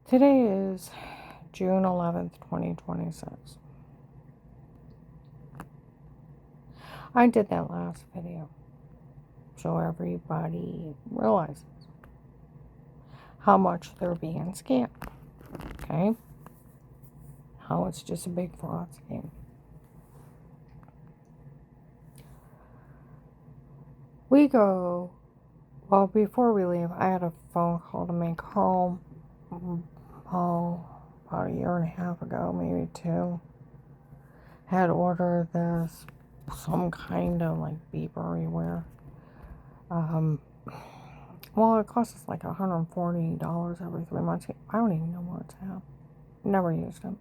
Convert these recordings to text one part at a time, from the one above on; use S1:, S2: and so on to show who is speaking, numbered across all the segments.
S1: Today is June 11th, 2026. I did that last video so everybody realizes how much they're being scammed, okay? How it's just a big fraud scheme. Well, before we leave, I had a phone call to make home, about a year and a half ago, maybe two. Had ordered this, some kind of like beeper you wear. Well, it costs us like $140 every 3 months. I don't even know where it's at. Never used it.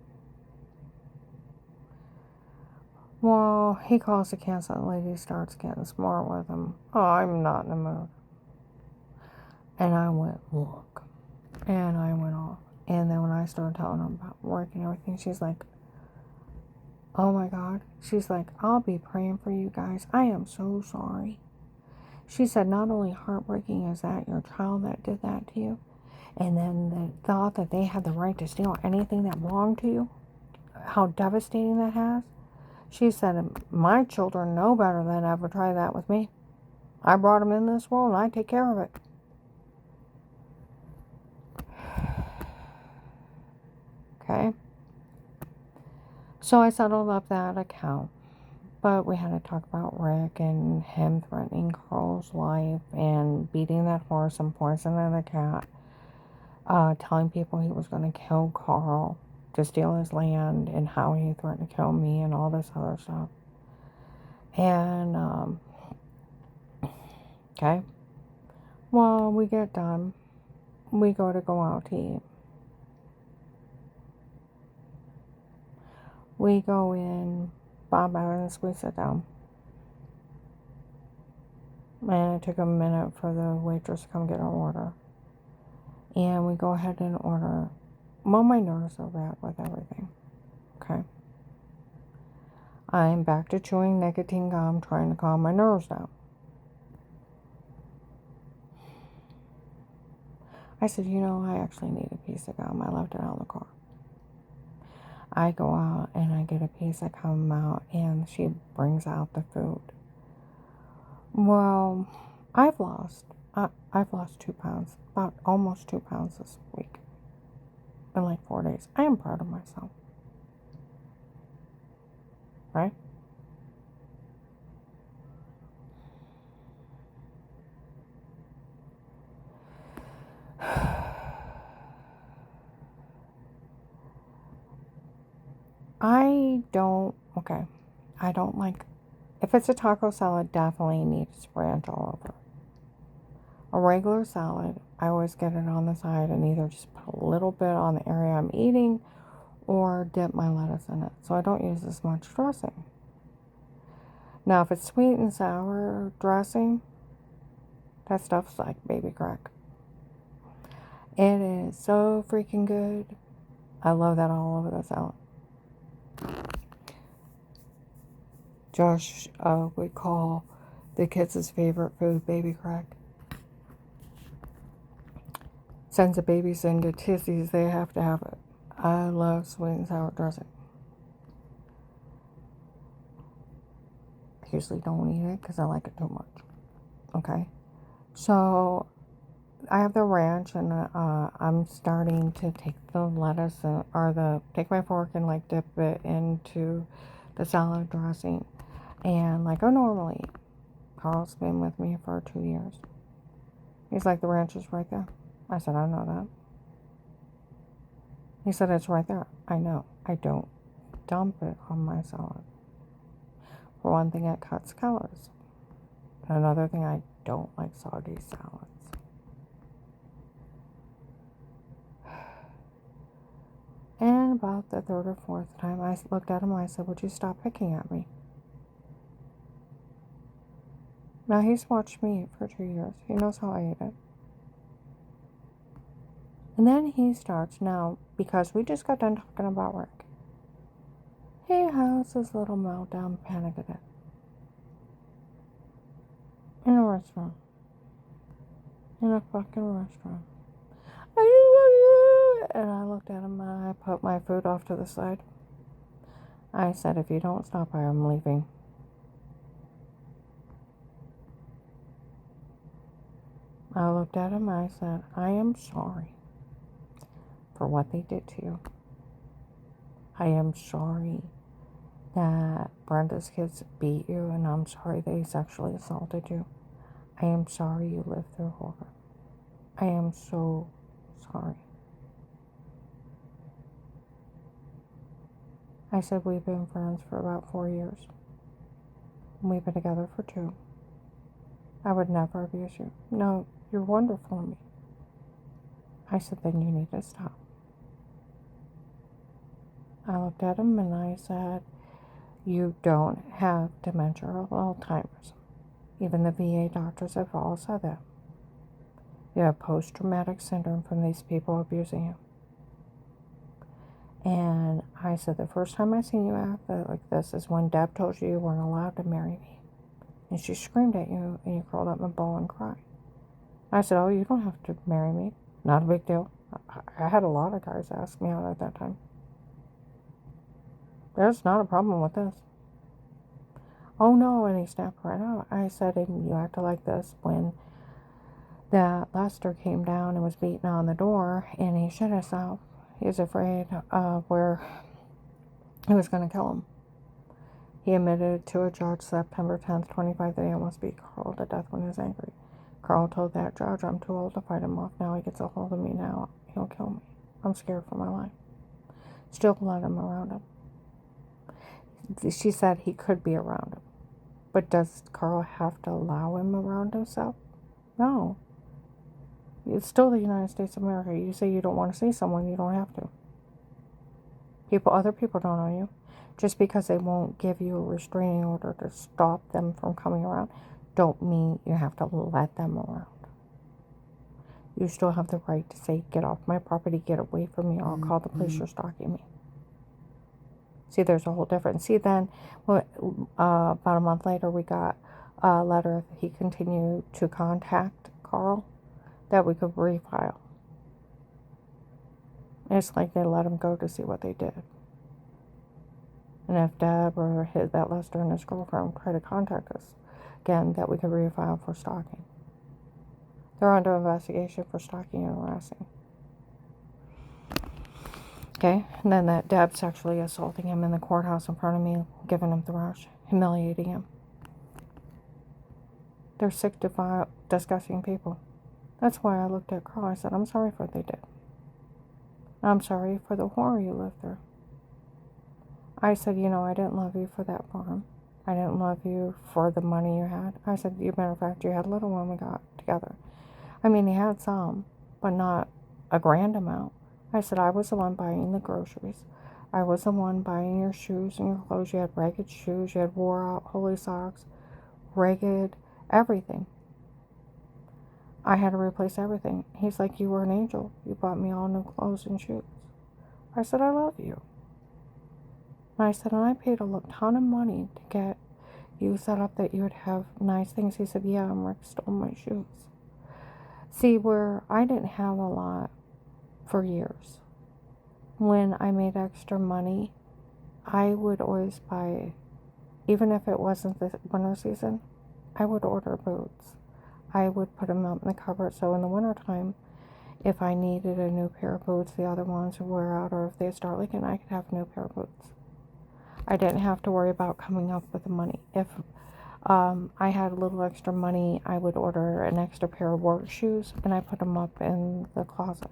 S1: Well, he calls to cancel. The lady starts getting smart with him. Oh, I'm not in the mood. And I went, look. And I went off. And then when I started telling her about work and everything, she's like, oh my God. She's like, I'll be praying for you guys. I am so sorry. She said, not only heartbreaking is that your child that did that to you, and then the thought that they had the right to steal anything that belonged to you, how devastating that has. She said, my children know better than to ever try that with me. I brought them in this world and I take care of it. Okay? So I settled up that account. But we had to talk about Rick and him threatening Carl's life and beating that horse and poisoning the cat. Telling people he was going to kill Carl to steal his land and how he threatened to kill me and all this other stuff. And, okay. Well, we get done. We go out to eat. We go in, Bob Evans, we sit down. And it took a minute for the waitress to come get our order. And we go ahead and order. Well, my nerves are bad with everything. Okay. I'm back to chewing nicotine gum, trying to calm my nerves down. I said, I actually need a piece of gum. I left it out in the car. I go out and I get a piece. I come out and she brings out the food. Well, I've lost 2 pounds, about almost 2 pounds this week, in like 4 days. I am proud of myself. Right? I don't like, if it's a taco salad, definitely needs ranch all over. A regular salad, I always get it on the side and either just put a little bit on the area I'm eating or dip my lettuce in it. So I don't use as much dressing. Now, if it's sweet and sour dressing, that stuff's like baby crack. It is so freaking good. I love that all over the salad. Josh would call the kids' favorite food baby crack. Sends the babies into tizzies, they have to have it. I love sweet and sour dressing. I usually don't eat it because I like it too much. Okay? So, I have the ranch and I'm starting to take the lettuce take my fork and like dip it into the salad dressing. And like I normally eat. Carl's been with me for 2 years. He's like, the ranch is right there. I said, I know that. He said, it's right there. I know. I don't dump it on my salad. For one thing, it cuts calories. Another thing, I don't like soggy salads. And about the third or fourth time, I looked at him and I said, would you stop picking at me? Now, he's watched me eat for 2 years. He knows how I eat it. And then he starts now, because we just got done talking about work. He has this little meltdown, panic attack. In a restaurant. In a fucking restaurant. And put my food off to the side. I said, if you don't stop, I am leaving. I looked at him and I said, I am sorry for what they did to you. I am sorry that Brenda's kids beat you, and I'm sorry they sexually assaulted you. I am sorry you lived through horror. I am so sorry. I said, we've been friends for about 4 years. We've been together for 2. I would never abuse you. No, you're wonderful to me. I said, then you need to stop. I looked at him and I said, you don't have dementia or Alzheimer's. Even the VA doctors have all said that. You have post-traumatic syndrome from these people abusing you. And I said, the first time I seen you act like this is when Deb told you weren't allowed to marry me. And she screamed at you and you curled up in a ball and cried. I said, oh, you don't have to marry me. Not a big deal. I had a lot of guys ask me out at that time. There's not a problem with this. Oh no, and he snapped right out. I said, and you acted like this when that Lester came down and was beating on the door and he shit himself. He was afraid of where he was going to kill him. He admitted to a judge September 10th, 25, that he almost beat Carl to death when he was angry. Carl told that judge, I'm too old to fight him off. Now he gets a hold of me now. He'll kill me. I'm scared for my life. Still let him around him. She said he could be around him. But does Carl have to allow him around himself? No. It's still the United States of America. You say you don't want to see someone, you don't have to. Other people don't know you. Just because they won't give you a restraining order to stop them from coming around, don't mean you have to let them around. You still have the right to say, get off my property, get away from me, or I'll call the police, you're stalking me. See, there's a whole difference. See, then, about a month later, we got a letter that he continued to contact Carl that we could refile. It's like they let him go to see what they did. And if Deb or that Lester and his girlfriend try to contact us again, that we could refile for stalking. They're under investigation for stalking and harassing. Okay, and then that Deb sexually assaulting him in the courthouse in front of me, giving him thrash, humiliating him. They're sick, disgusting people. That's why I looked at Carl. I said, I'm sorry for what they did. I'm sorry for the horror you lived through. I said, I didn't love you for that farm. I didn't love you for the money you had. I said, as a matter of fact, you had little when we got together. I mean, he had some, but not a grand amount. I said, I was the one buying the groceries. I was the one buying your shoes and your clothes. You had ragged shoes. You had wore out holy socks, ragged, everything. I had to replace everything. He's like, you were an angel. You bought me all new clothes and shoes. I said, I love you. And I said, and I paid a ton of money to get you set up that you would have nice things. He said, yeah, and Rick stole my shoes. See, where I didn't have a lot for years. When I made extra money, I would always buy, even if it wasn't the winter season, I would order boots. I would put them up in the cupboard. So in the wintertime, if I needed a new pair of boots, the other ones would wear out, or if they start leaking, I could have a new pair of boots. I didn't have to worry about coming up with the money. If I had a little extra money, I would order an extra pair of work shoes, and I put them up in the closet.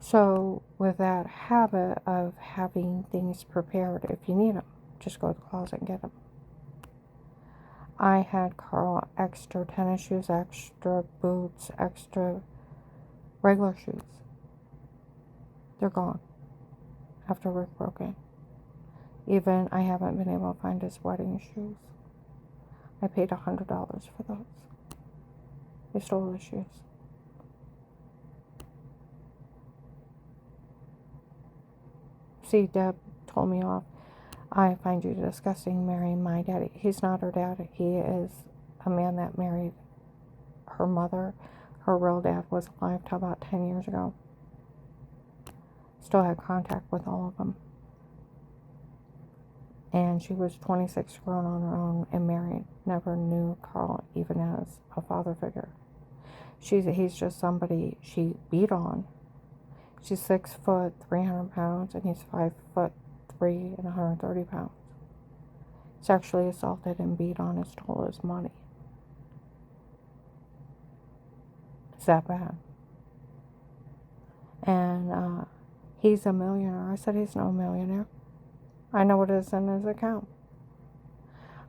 S1: So with that habit of having things prepared, if you need them, just go to the closet and get them. I had Carl extra tennis shoes, extra boots, extra regular shoes. They're gone after Rick broke in. Even I haven't been able to find his wedding shoes. I paid $100 for those. They stole the shoes. See, Deb told me off. I find you disgusting marrying my daddy. He's not her dad. He is a man that married her mother. Her real dad was alive till about 10 years ago. Still had contact with all of them. And she was 26, grown on her own and married. Never knew Carl even as a father figure. He's just somebody she beat on. She's 6 foot, 300 pounds, and he's 5 foot 3 and 130 pounds. Sexually assaulted and beat on and stole his money. It's that bad. And he's a millionaire. I said he's no millionaire. I know what is in his account.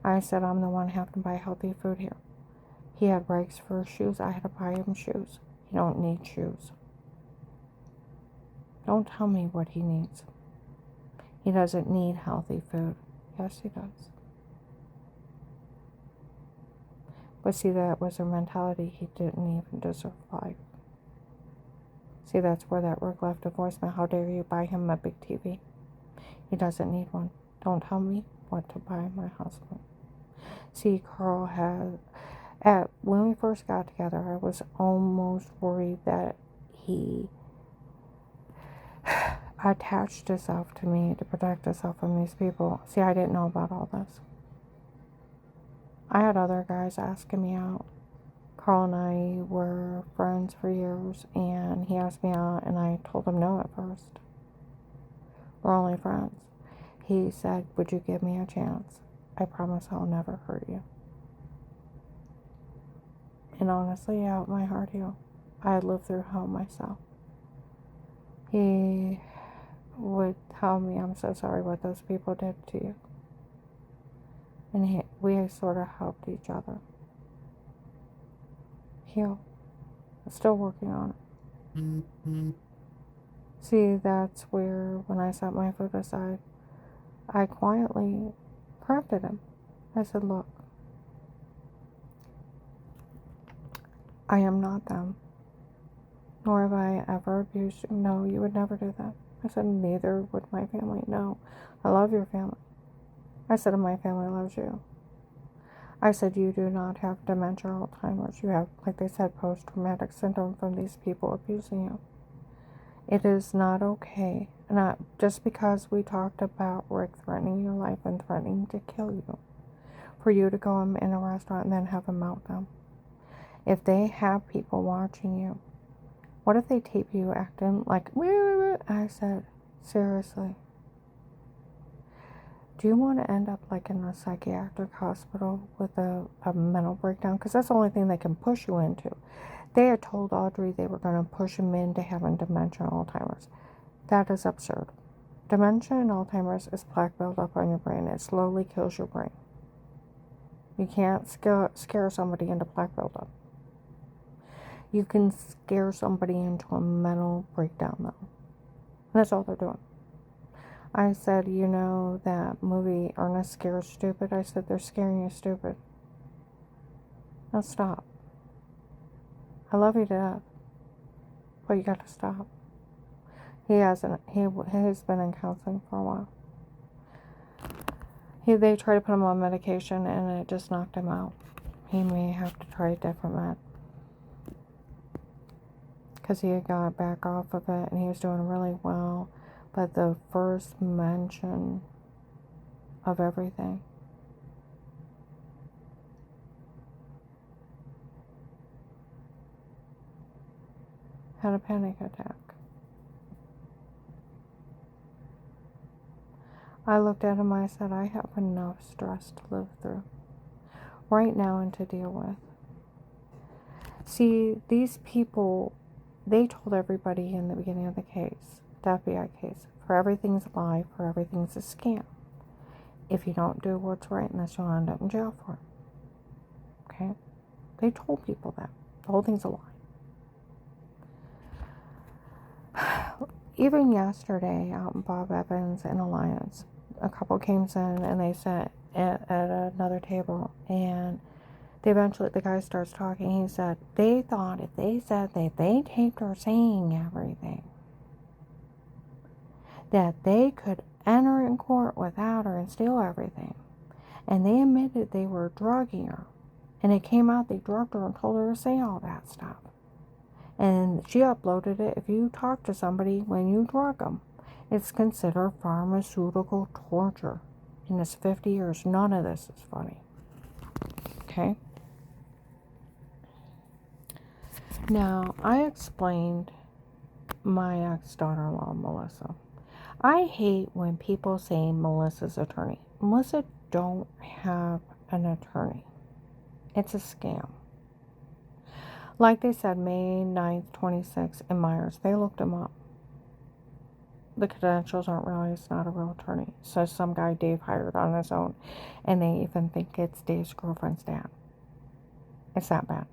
S1: I said I'm the one having to buy healthy food here. He had rags for shoes. I had to buy him shoes. He don't need shoes. Don't tell me what he needs. He doesn't need healthy food. Yes, he does. But see, that was her mentality. He didn't even deserve life. See, that's where that word left a voicemail. How dare you buy him a big TV? He doesn't need one. Don't tell me what to buy my husband. See, Carl when we first got together, I was almost worried that he attached himself to me to protect himself from these people. See, I didn't know about all this. I had other guys asking me out. Carl and I were friends for years, and he asked me out, and I told him no at first. We're only friends. He said, would you give me a chance? I promise I'll never hurt you. And honestly, out my heart healed. I had lived through hell myself. He would tell me, I'm so sorry what those people did to you. And we sort of helped each other heal. I'm still working on it. Mm-hmm. See, that's where, when I set my foot aside, I quietly corrected him. I said, look, I am not them. Nor have I ever abused you. No, you would never do that. I said, neither would my family. No, I love your family. I said, and my family loves you. I said, you do not have dementia or Alzheimer's. You have, like they said, post-traumatic syndrome from these people abusing you. It is not okay. Not just because we talked about Rick threatening your life and threatening to kill you, for you to go in a restaurant and then have a meltdown. If they have people watching you, what if they tape you acting like, I said, seriously, do you want to end up like in a psychiatric hospital with a mental breakdown? Because that's the only thing they can push you into. They had told Audrey they were going to push him into having dementia and Alzheimer's. That is absurd. Dementia and Alzheimer's is plaque buildup on your brain. It slowly kills your brain. You can't scare somebody into plaque buildup. You can scare somebody into a mental breakdown, though. That's all they're doing. I said, you know that movie, Ernest Scared Stupid? I said, they're scaring you stupid. Now stop. I love you to death, but you got to stop. He's been in counseling for a while. They tried to put him on medication, and it just knocked him out. He may have to try a different med. Because he had got back off of it, and he was doing really well. But the first mention of everything, had a panic attack. I looked at him, I said, I have enough stress to live through right now and to deal with. See, these people, they told everybody in the beginning of the case, the FBI case, for everything's a lie, for everything's a scam. If you don't do what's right, and you'll end up in jail for it. Okay? They told people that. The whole thing's a lie. Even yesterday, out in Bob Evans and Alliance, a couple came in and they sat at another table, and the guy starts talking. He said, they thought if they said that they taped her saying everything, that they could enter in court without her and steal everything. And they admitted they were drugging her. And it came out they drugged her and told her to say all that stuff. And she uploaded it. If you talk to somebody when you drug them, It's considered pharmaceutical torture. In its 50 years, none of this is funny. Okay? Now, I explained my ex-daughter-in-law, Melissa. I hate when people say Melissa's attorney. Melissa don't have an attorney. It's a scam. Like they said, May 9th, 26 in Myers. They looked him up. The credentials aren't really, it's not a real attorney. So some guy Dave hired on his own. And they even think it's Dave's girlfriend's dad. It's that bad.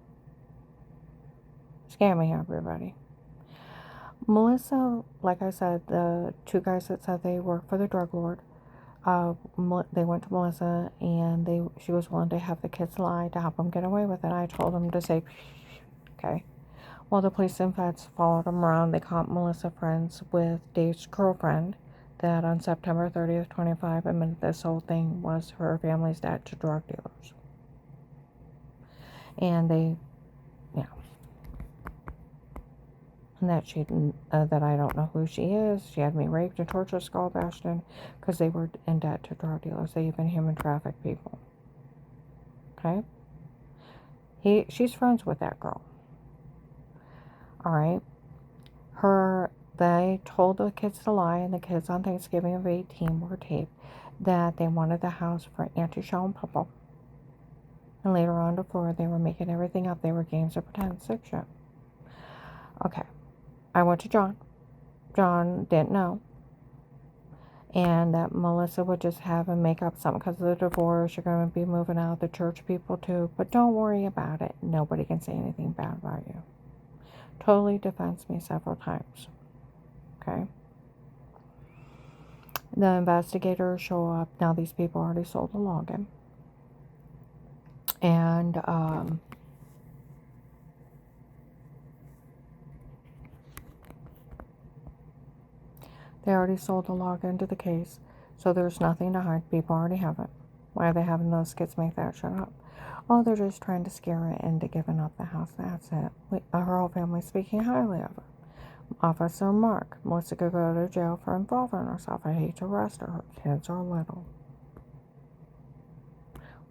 S1: Scamming everybody. Melissa, like I said, the two guys that said they work for the drug lord, they went to Melissa and she was willing to have the kids lie to help them get away with it. I told them to say, okay. Well, the police and feds followed them around. They caught Melissa friends with Dave's girlfriend that on September 30th, 25, admitted this whole thing was her family's debt to drug dealers. And and that I don't know who she is. She had me raped and tortured, skull bashed in, because they were in debt to drug dealers. They even human trafficked people. Okay? She's friends with that girl. Alright? They told the kids to lie, and the kids on Thanksgiving of 18 were taped that they wanted the house for Auntie Shell and Papa. And later on to Florida, they were making everything up. They were games of pretend, sick shit. Okay. I went to John. John didn't know. And that Melissa would just have him make up something because of the divorce. You're going to be moving out, the church people too. But don't worry about it. Nobody can say anything bad about you. Totally defends me several times. Okay? The investigators show up. Now these people already sold the login. And they already sold the login to the case. So there's nothing to hide. People already have it. Why are they having those kids make that shit up? Oh, they're just trying to scare her into giving up the house. That's it. Her whole family's speaking highly of her. Officer Mark. Melissa could go to jail for involving herself. I hate to arrest her. Her kids are little.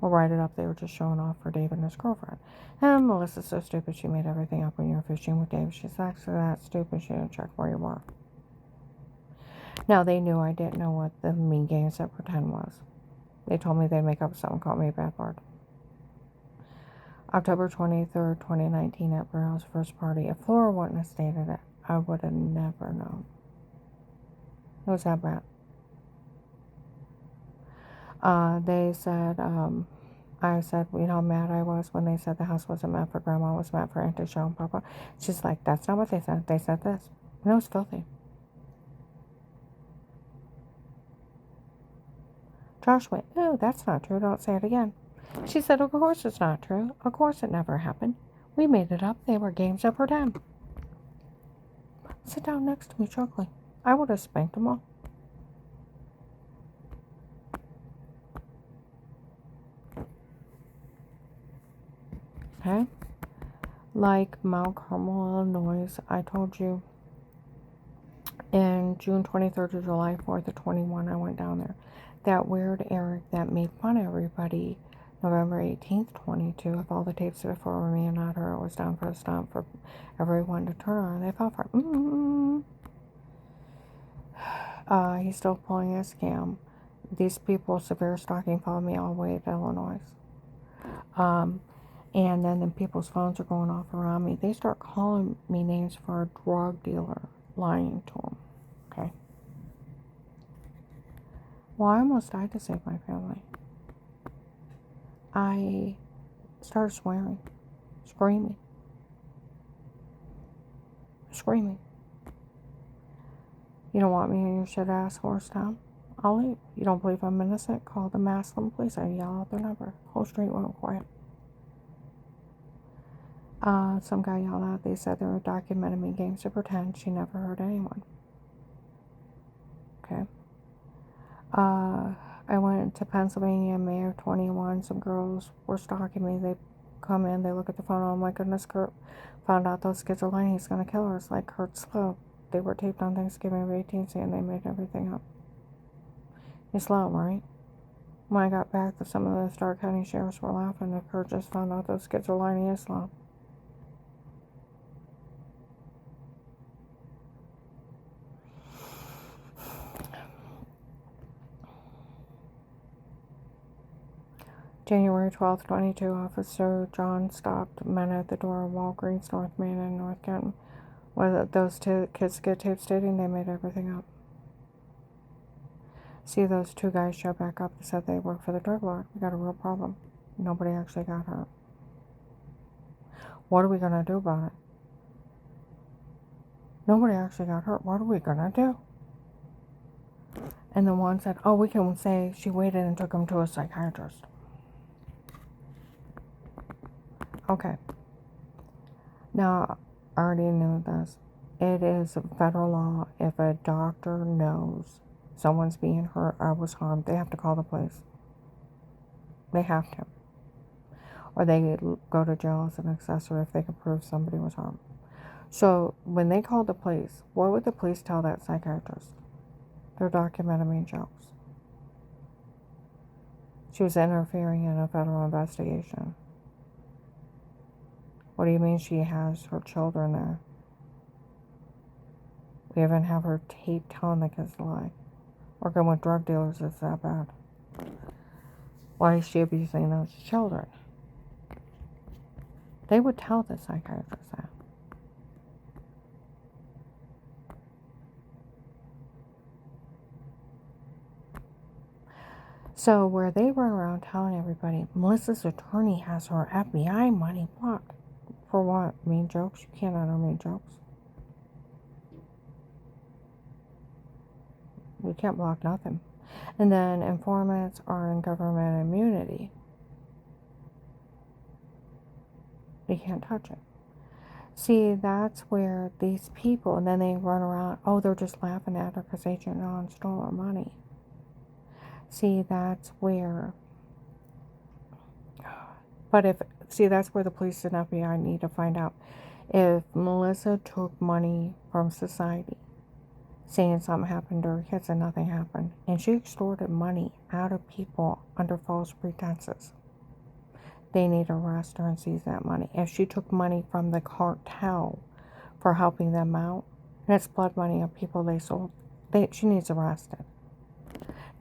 S1: We'll write it up. They were just showing off for Dave and his girlfriend. And Melissa's so stupid she made everything up when you were fishing with Dave. She's actually that stupid she didn't check where you were. Now, they knew I didn't know what the mean games at pretend was. They told me they'd make up something, called me a bad word. October 23rd, 2019 at Burrell's first party. If Flora wouldn't have stated it, I would have never known. It was that bad. They said, I said, you know how mad I was when they said the house wasn't meant for Grandma, it was meant for Auntie Shell and Papa. She's like, that's not what they said. They said this. And it was filthy. Josh went, oh, that's not true. Don't say it again. She said, of course it's not true. Of course it never happened. We made it up. They were games of pretend. Sit down next to me, chuckling. I would have spanked them all. Okay? Like Mount Carmel, Illinois, I told you, in June 23rd to July 4th of 21, I went down there. That weird Eric that made fun of everybody, November 18th, 22, if all the tapes that were me and not her, it was down for a stomp for everyone to turn on. They fell for it. He's still pulling a scam. These people, severe stalking, followed me all the way to Illinois. And then people's phones are going off around me. They start calling me names for a drug dealer, lying to them. Okay? Well, I almost died to save my family. I started swearing, screaming. You don't want me in your shit-ass horse town? I'll leave. You don't believe I'm innocent? Call the Maslin police. I yell out their number. Whole street went quiet. Some guy yelled out, they said they were documenting me games to pretend. She never hurt anyone. Okay. I went to Pennsylvania in May of 21. Some girls were stalking me. They look at the phone. Oh my goodness, Kurt found out those kids are lying. He's going to kill her. It's like Kurt's slow. They were taped on Thanksgiving of 18 saying they made everything up. Islam, right? When I got back, some of the Starr County sheriffs were laughing that Kurt just found out those kids were lying to Islam. January 12th, 22, Officer John stopped men at the door of Walgreens, North Main and North Canton. When those two kids get taped stating they made everything up. See, those two guys showed back up and said they work for the drug lord. We got a real problem. Nobody actually got hurt. What are we going to do about it? Nobody actually got hurt. What are we going to do? And the one said, oh, we can say she waited and took him to a psychiatrist. Okay. Now, I already knew this. It is federal law. If a doctor knows someone's being hurt or was harmed, they have to call the police. They have to. Or they go to jail as an accessory if they can prove somebody was harmed. So when they called the police, what would the police tell that psychiatrist? They're documenting me jokes. She was interfering in a federal investigation. What do you mean she has her children there? We even have her taped telling the kids to lie. Working with drug dealers is that bad. Why is she abusing those children? They would tell the psychiatrist that. So where they run around telling everybody, Melissa's attorney has her FBI money blocked. For what? Mean jokes? You can't utter mean jokes. You can't block nothing. And then informants are in government immunity. You can't touch it. See, that's where these people, and then they run around, oh, they're just laughing at her because Agent John stole her money. See, that's where, that's where the police and FBI need to find out if Melissa took money from society, saying something happened to her kids and nothing happened, and she extorted money out of people under false pretenses. They need to arrest her and seize that money. If she took money from the cartel for helping them out, and it's blood money of people they sold, she needs arrested.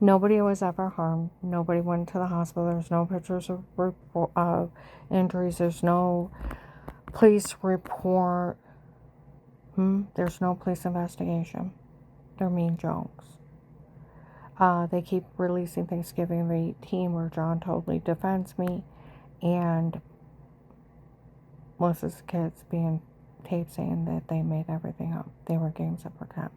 S1: Nobody was ever harmed. Nobody went to the hospital. There's no pictures of injuries. There's no police report. There's no police investigation. They're mean jokes. They keep releasing Thanksgiving of 18 where John totally defends me, and Melissa's kids being taped saying that they made everything up. They were games of pretend.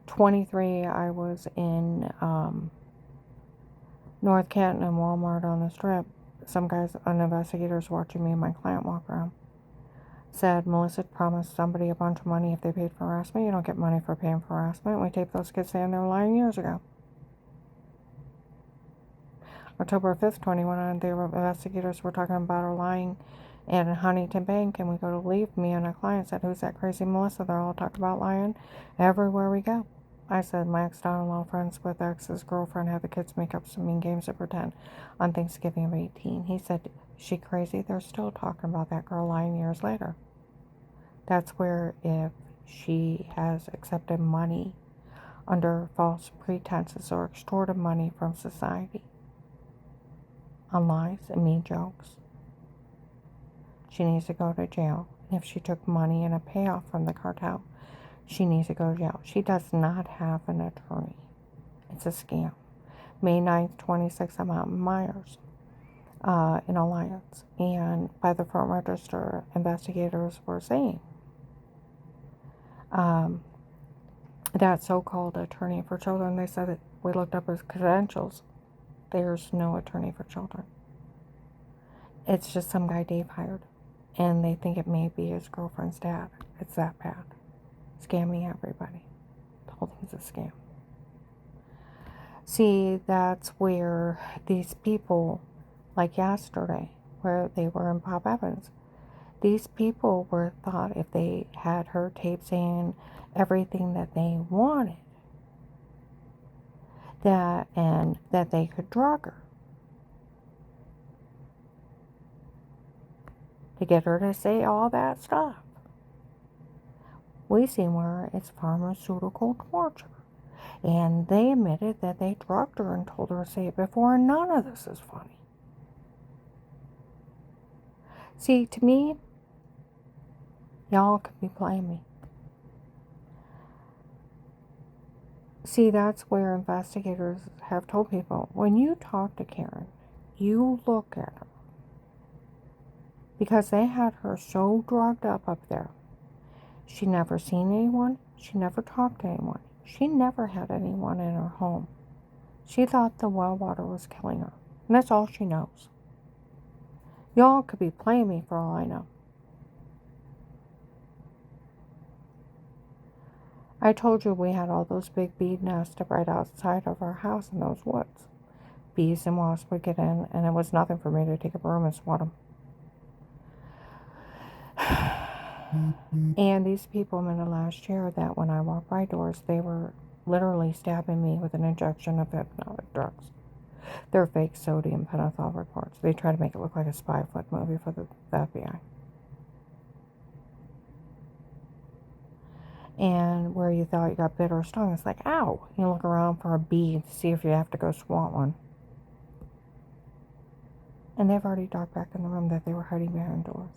S1: 23, I was in North Canton and Walmart on the strip. Some guys, an investigator's watching me and my client walk around. Said Melissa promised somebody a bunch of money if they paid for harassment. You don't get money for paying for harassment. We taped those kids saying they were lying years ago. October 5th, 21, the investigators were talking about her lying in Huntington Bank, and we go to leave. Me and a client said, who's that crazy Melissa? They're all talking about lying everywhere we go. I said, my ex-daughter-in-law friends with ex's girlfriend had the kids make up some mean games to pretend on Thanksgiving of 18. He said, is she crazy? They're still talking about that girl lying years later. That's where if she has accepted money under false pretenses or extorted money from society on lies and mean jokes, she needs to go to jail. If she took money and a payoff from the cartel, she needs to go to jail. She does not have an attorney. It's a scam. May 9th, 26, I'm out in Myers in Alliance. And by the front register, investigators were saying that so-called attorney for children, they said that we looked up his credentials. There's no attorney for children. It's just some guy Dave hired. And they think it may be his girlfriend's dad. It's that bad. Scamming everybody. The whole thing's a scam. See, that's where these people, like yesterday, where they were in Bob Evans. These people were thought if they had her tape saying everything that they wanted, that they could drug her to get her to say all that stuff. We see where it's pharmaceutical torture. And they admitted that they drugged her and told her to say it before, and none of this is funny. See, to me, y'all could be playing me. See, that's where investigators have told people, when you talk to Karen, you look at her. Because they had her so drugged up there. She never seen anyone. She never talked to anyone. She never had anyone in her home. She thought the well water was killing her. And that's all she knows. Y'all could be playing me for all I know. I told you we had all those big bee nests right outside of our house in those woods. Bees and wasps would get in, and it was nothing for me to take a broom and swat them. And these people in the last year that when I walked by doors, they were literally stabbing me with an injection of hypnotic drugs. They're fake sodium pentothal reports. They try to make it look like a spy flick movie for the FBI. And where you thought you got bit or stung, it's like, ow! You look around for a bee to see if you have to go swat one. And they've already darted back in the room that they were hiding behind doors.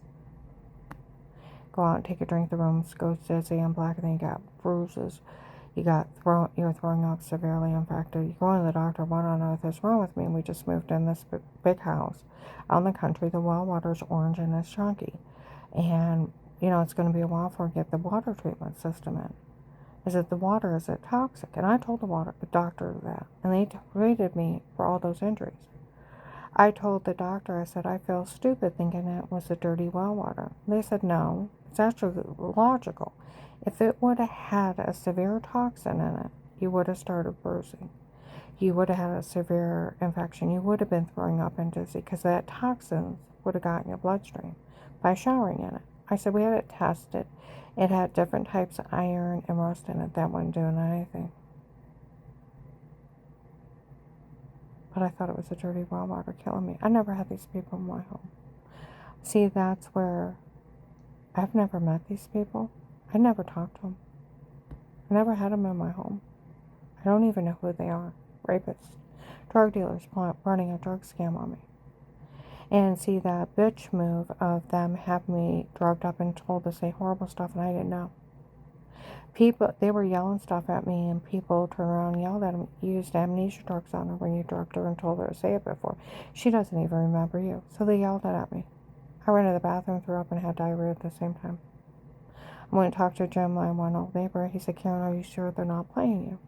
S1: Go out and take a drink, the room's goes dizzy and black, and then you got bruises. You're throwing up severely infected. You go to the doctor, what on earth is wrong with me? And we just moved in this big house out in the country. The well water's orange and it's chunky. And, it's going to be a while before we get the water treatment system in. Is it the water? Is it toxic? And I told the doctor that. And they treated me for all those injuries. I told the doctor, I said, I feel stupid thinking it was the dirty well water. They said, no, it's actually logical. If it would have had a severe toxin in it, you would have started bruising. You would have had a severe infection. You would have been throwing up and dizzy because that toxin would have gotten your bloodstream by showering in it. I said, we had it tested. It had different types of iron and rust in it that wasn't doing anything. But I thought it was the dirty well water killing me. I never had these people in my home. See, that's where I've never met these people. I never talked to them. I never had them in my home. I don't even know who they are. Rapists, drug dealers running a drug scam on me. And see, that bitch move of them having me drugged up and told to say horrible stuff, and I didn't know. People, they were yelling stuff at me, and people turned around and yelled at them. You used amnesia drugs on her when you drugged her and told her to say it before. She doesn't even remember you. So they yelled at me. I went to the bathroom, threw up, and had diarrhea at the same time. I went and talked to Jim, my one old neighbor. He said, Karen, are you sure they're not playing you?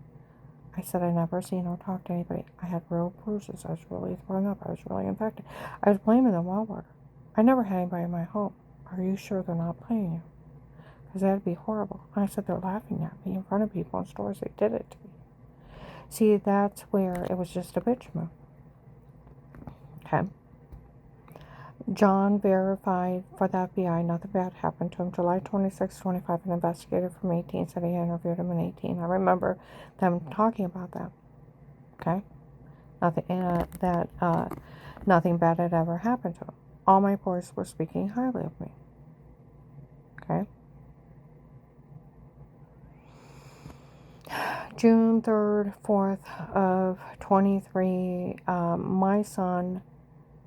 S1: I said, I never seen or talked to anybody. I had real bruises. I was really throwing up. I was really infected. I was blaming the well water. I never had anybody in my home. Are you sure they're not playing you? Because that'd be horrible. And I said, they're laughing at me in front of people in stores. They did it to me. See, that's where it was just a bitch move. Okay. John verified for the FBI nothing bad happened to him. July 26, 25, an investigator from 18 said he interviewed him in 18. I remember them talking about that. Okay? Nothing bad had ever happened to him. All my boys were speaking highly of me. Okay? June 3rd, 4th of 23, my son,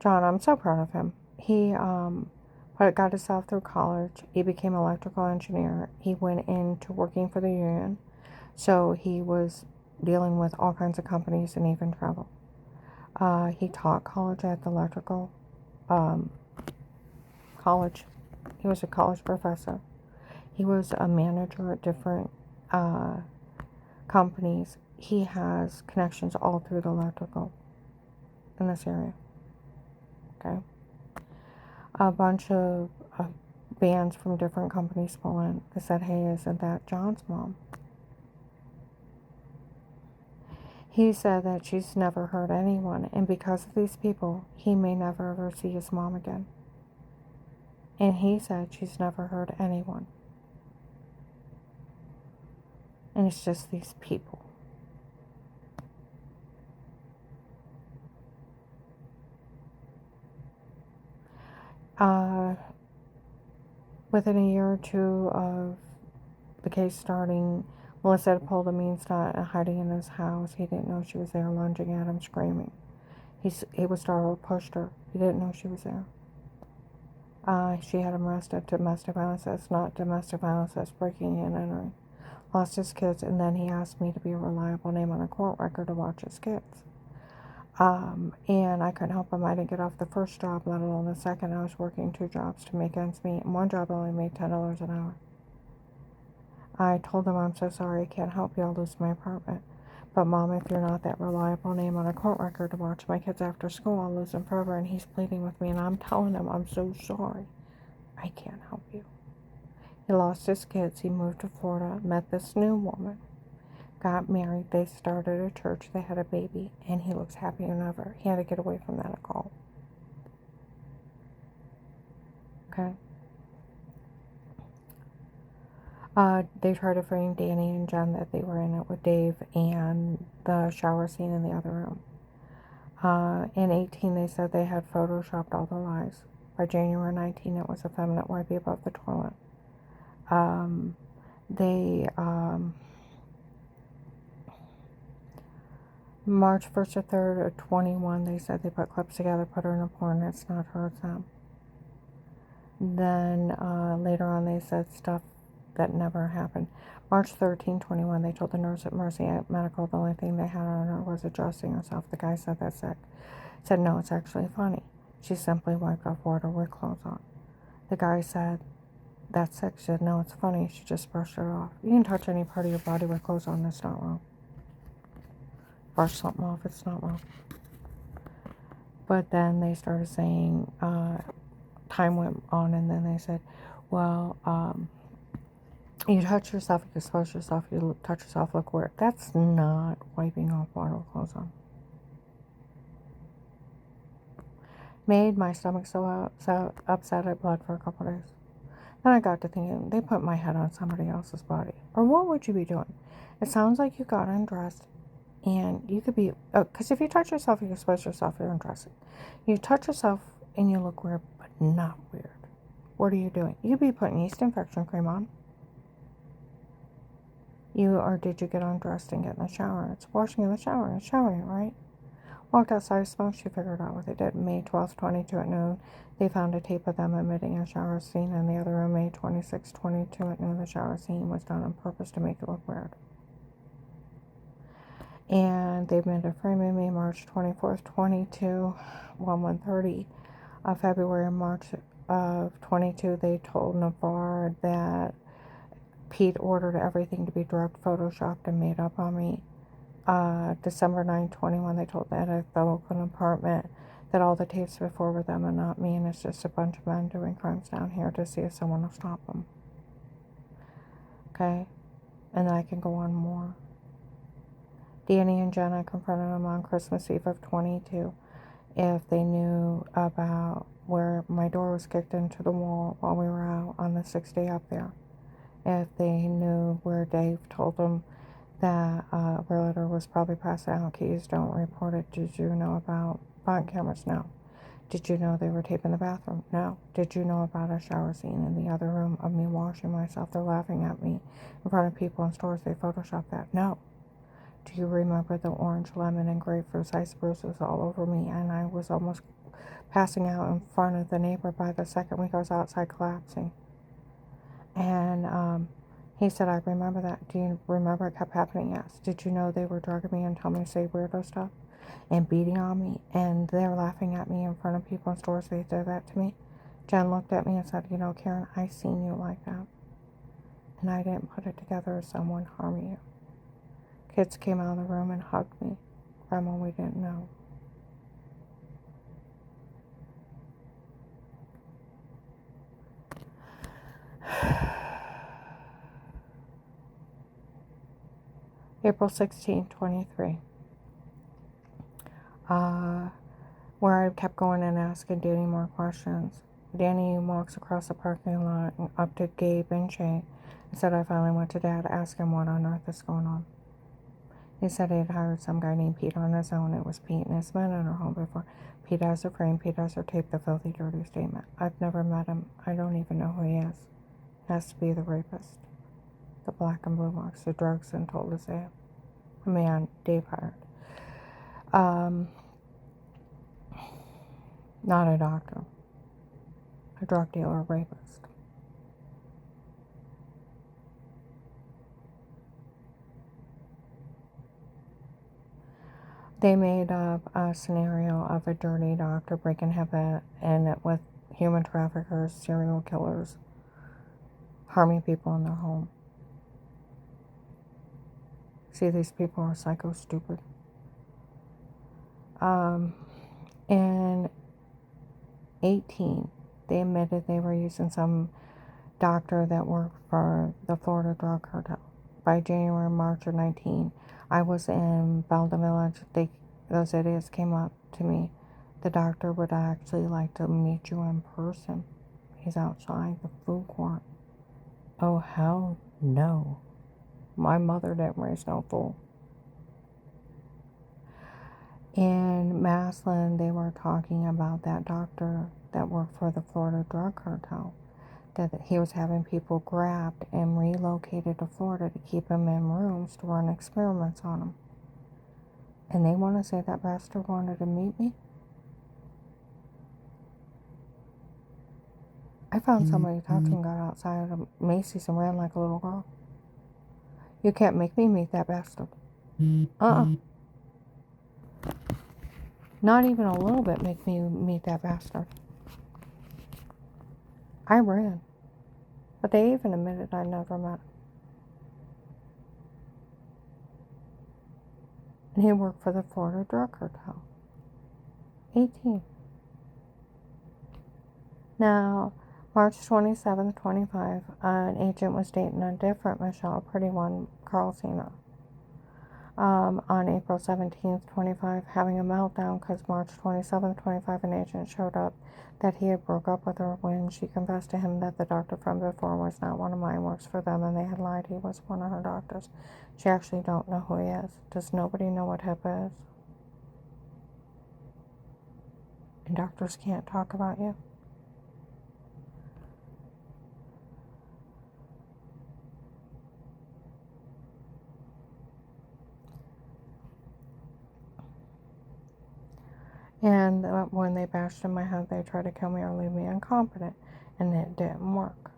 S1: John, I'm so proud of him. He got himself through college. He became an electrical engineer. He went into working for the union. So he was dealing with all kinds of companies and even travel. He taught college at the electrical college. He was a college professor. He was a manager at different companies. He has connections all through the electrical in this area. Okay. A bunch of bands from different companies pull in. They said, hey, isn't that John's mom? He said that she's never hurt anyone, and because of these people, he may never ever see his mom again. And he said she's never hurt anyone. And it's just these people. Within a year or two of the case starting, Melissa had pulled a mean stunt and hiding in his house. He didn't know she was there, lunging at him, screaming. He was startled, pushed her. He didn't know she was there. She had him arrested. Domestic violence. That's not domestic violence. That's breaking and entering. Lost his kids, and then he asked me to be a reliable name on a court record to watch his kids. And I couldn't help him. I didn't get off the first job, let alone the second. I was working 2 jobs to make ends meet, and one job only made $10 an hour. I told him, I'm so sorry, I can't help you, I'll lose my apartment. But Mom, if you're not that reliable name on a court record to watch my kids after school, I'll lose them forever. And he's pleading with me, and I'm telling him, I'm so sorry, I can't help you. He lost his kids, he moved to Florida, met this new woman, got married, they started a church, they had a baby, and he looks happier than ever. He had to get away from that alcohol. Okay? They tried to frame Danny and Jen that they were in it with Dave and the shower scene in the other room. In 18, they said they had photoshopped all the lies. By January 19, it was effeminate wipey above the toilet. March 1st or 3rd of 21, they said they put clips together, put her in a porn. It's not her, it's them. Then later on, they said stuff that never happened. March 13, 21, they told the nurse at Mercy Medical the only thing they had on her was adjusting herself. The guy said that's sick. Said, no, it's actually funny. She simply wiped off water with clothes on. The guy said, that's sick. She said, no, it's funny. She just brushed it off. You can touch any part of your body with clothes on. That's not wrong. Brush something off. It's not wrong. But then they started saying, time went on, and then they said, well, you touch yourself, you expose yourself, you touch yourself, look weird. That's not wiping off water with clothes on. Made my stomach so upset I bled for a couple of days. Then I got to thinking, they put my head on somebody else's body. Or what would you be doing? It sounds like you got undressed, and you could be, because if you touch yourself, you expose yourself, you're undressing. You touch yourself and you look weird, but not weird. What are you doing? You could be putting yeast infection cream on. Or did you get undressed and get in the shower? It's washing in the shower and showering, right? Walked outside, smoked, she figured out what they did. May 12th, 22 at noon, they found a tape of them admitting a shower scene in the other room. May 26th, 22 at noon, the shower scene was done on purpose to make it look weird. And they admitted framing me March 24th, 22, 1:30. February and March of 22, they told Navarre that Pete ordered everything to be drugged, photoshopped, and made up on me. December 9, 21, they told that at the Oakland apartment that all the tapes before were them and not me, and it's just a bunch of men doing crimes down here to see if someone will stop them. Okay? And I can go on more. Danny and Jenna confronted them on Christmas Eve of 22 if they knew about where my door was kicked into the wall while we were out on the 6th day up there. If they knew where Dave told them that realtor was probably passing out keys, don't report it. Did you know about body cameras? No. Did you know they were taping the bathroom? No. Did you know about a shower scene in the other room of me washing myself? They're laughing at me in front of people in stores. They photoshopped that. No. Do you remember the orange, lemon, and grapefruit size bruises all over me? And I was almost passing out in front of the neighbor by the second week I was outside collapsing. And he said, I remember that. Do you remember it kept happening? Yes. Did you know they were drugging me and telling me to say weirdo stuff and beating on me? And they're laughing at me in front of people in stores. They did that to me. Jen looked at me and said, you know, Karen, I seen you like that. And I didn't put it together as someone harming you. Kids came out of the room and hugged me. Grandma, we didn't know. April 16, 23. uh, where I kept going and asking Danny more questions. Danny walks across the parking lot and up to Gabe and Shay and said I finally went to Dad to ask him what on earth is going on. He said he had hired some guy named Pete on his own. It was Pete and his men in our home before. Pete has a frame. Pete has her tape, the filthy, dirty statement. I've never met him. I don't even know who he is. Has to be the rapist. The black and blue marks, the drugs, and told us they a man Dave hired. Not a doctor. A drug dealer, rapist. They made up a scenario of a dirty doctor breaking heaven in it with human traffickers, serial killers, harming people in their home. See, these people are psycho stupid. In 18, they admitted they were using some doctor that worked for the Florida drug cartel. By January, March of 19, I was in Belda Village. Those idiots came up to me. The doctor would actually like to meet you in person. He's outside the food court. Oh, hell no. My mother didn't raise no fool. In Massillon, they were talking about that doctor that worked for the Florida drug cartel, that he was having people grabbed and relocated to Florida to keep them in rooms to run experiments on them. And they want to say that bastard wanted to meet me? I found somebody touching, got outside of Macy's and ran like a little girl. You can't make me meet that bastard. Not even a little bit make me meet that bastard. I ran. But they even admitted I never met him. And he worked for the Florida drug cartel. 18. Now, March 27th, 25, an agent was dating a different Michelle, a pretty one, Carl Cena. On April 17th, 25, having a meltdown because March 27th, 25, an agent showed up that he had broke up with her when she confessed to him that the doctor from before was not one of mine, works for them, and they had lied he was one of her doctors. She actually don't know who he is. Does nobody know what HIPAA is? And doctors can't talk about you. And when they bashed in my head, they tried to kill me or leave me incompetent, and it didn't work.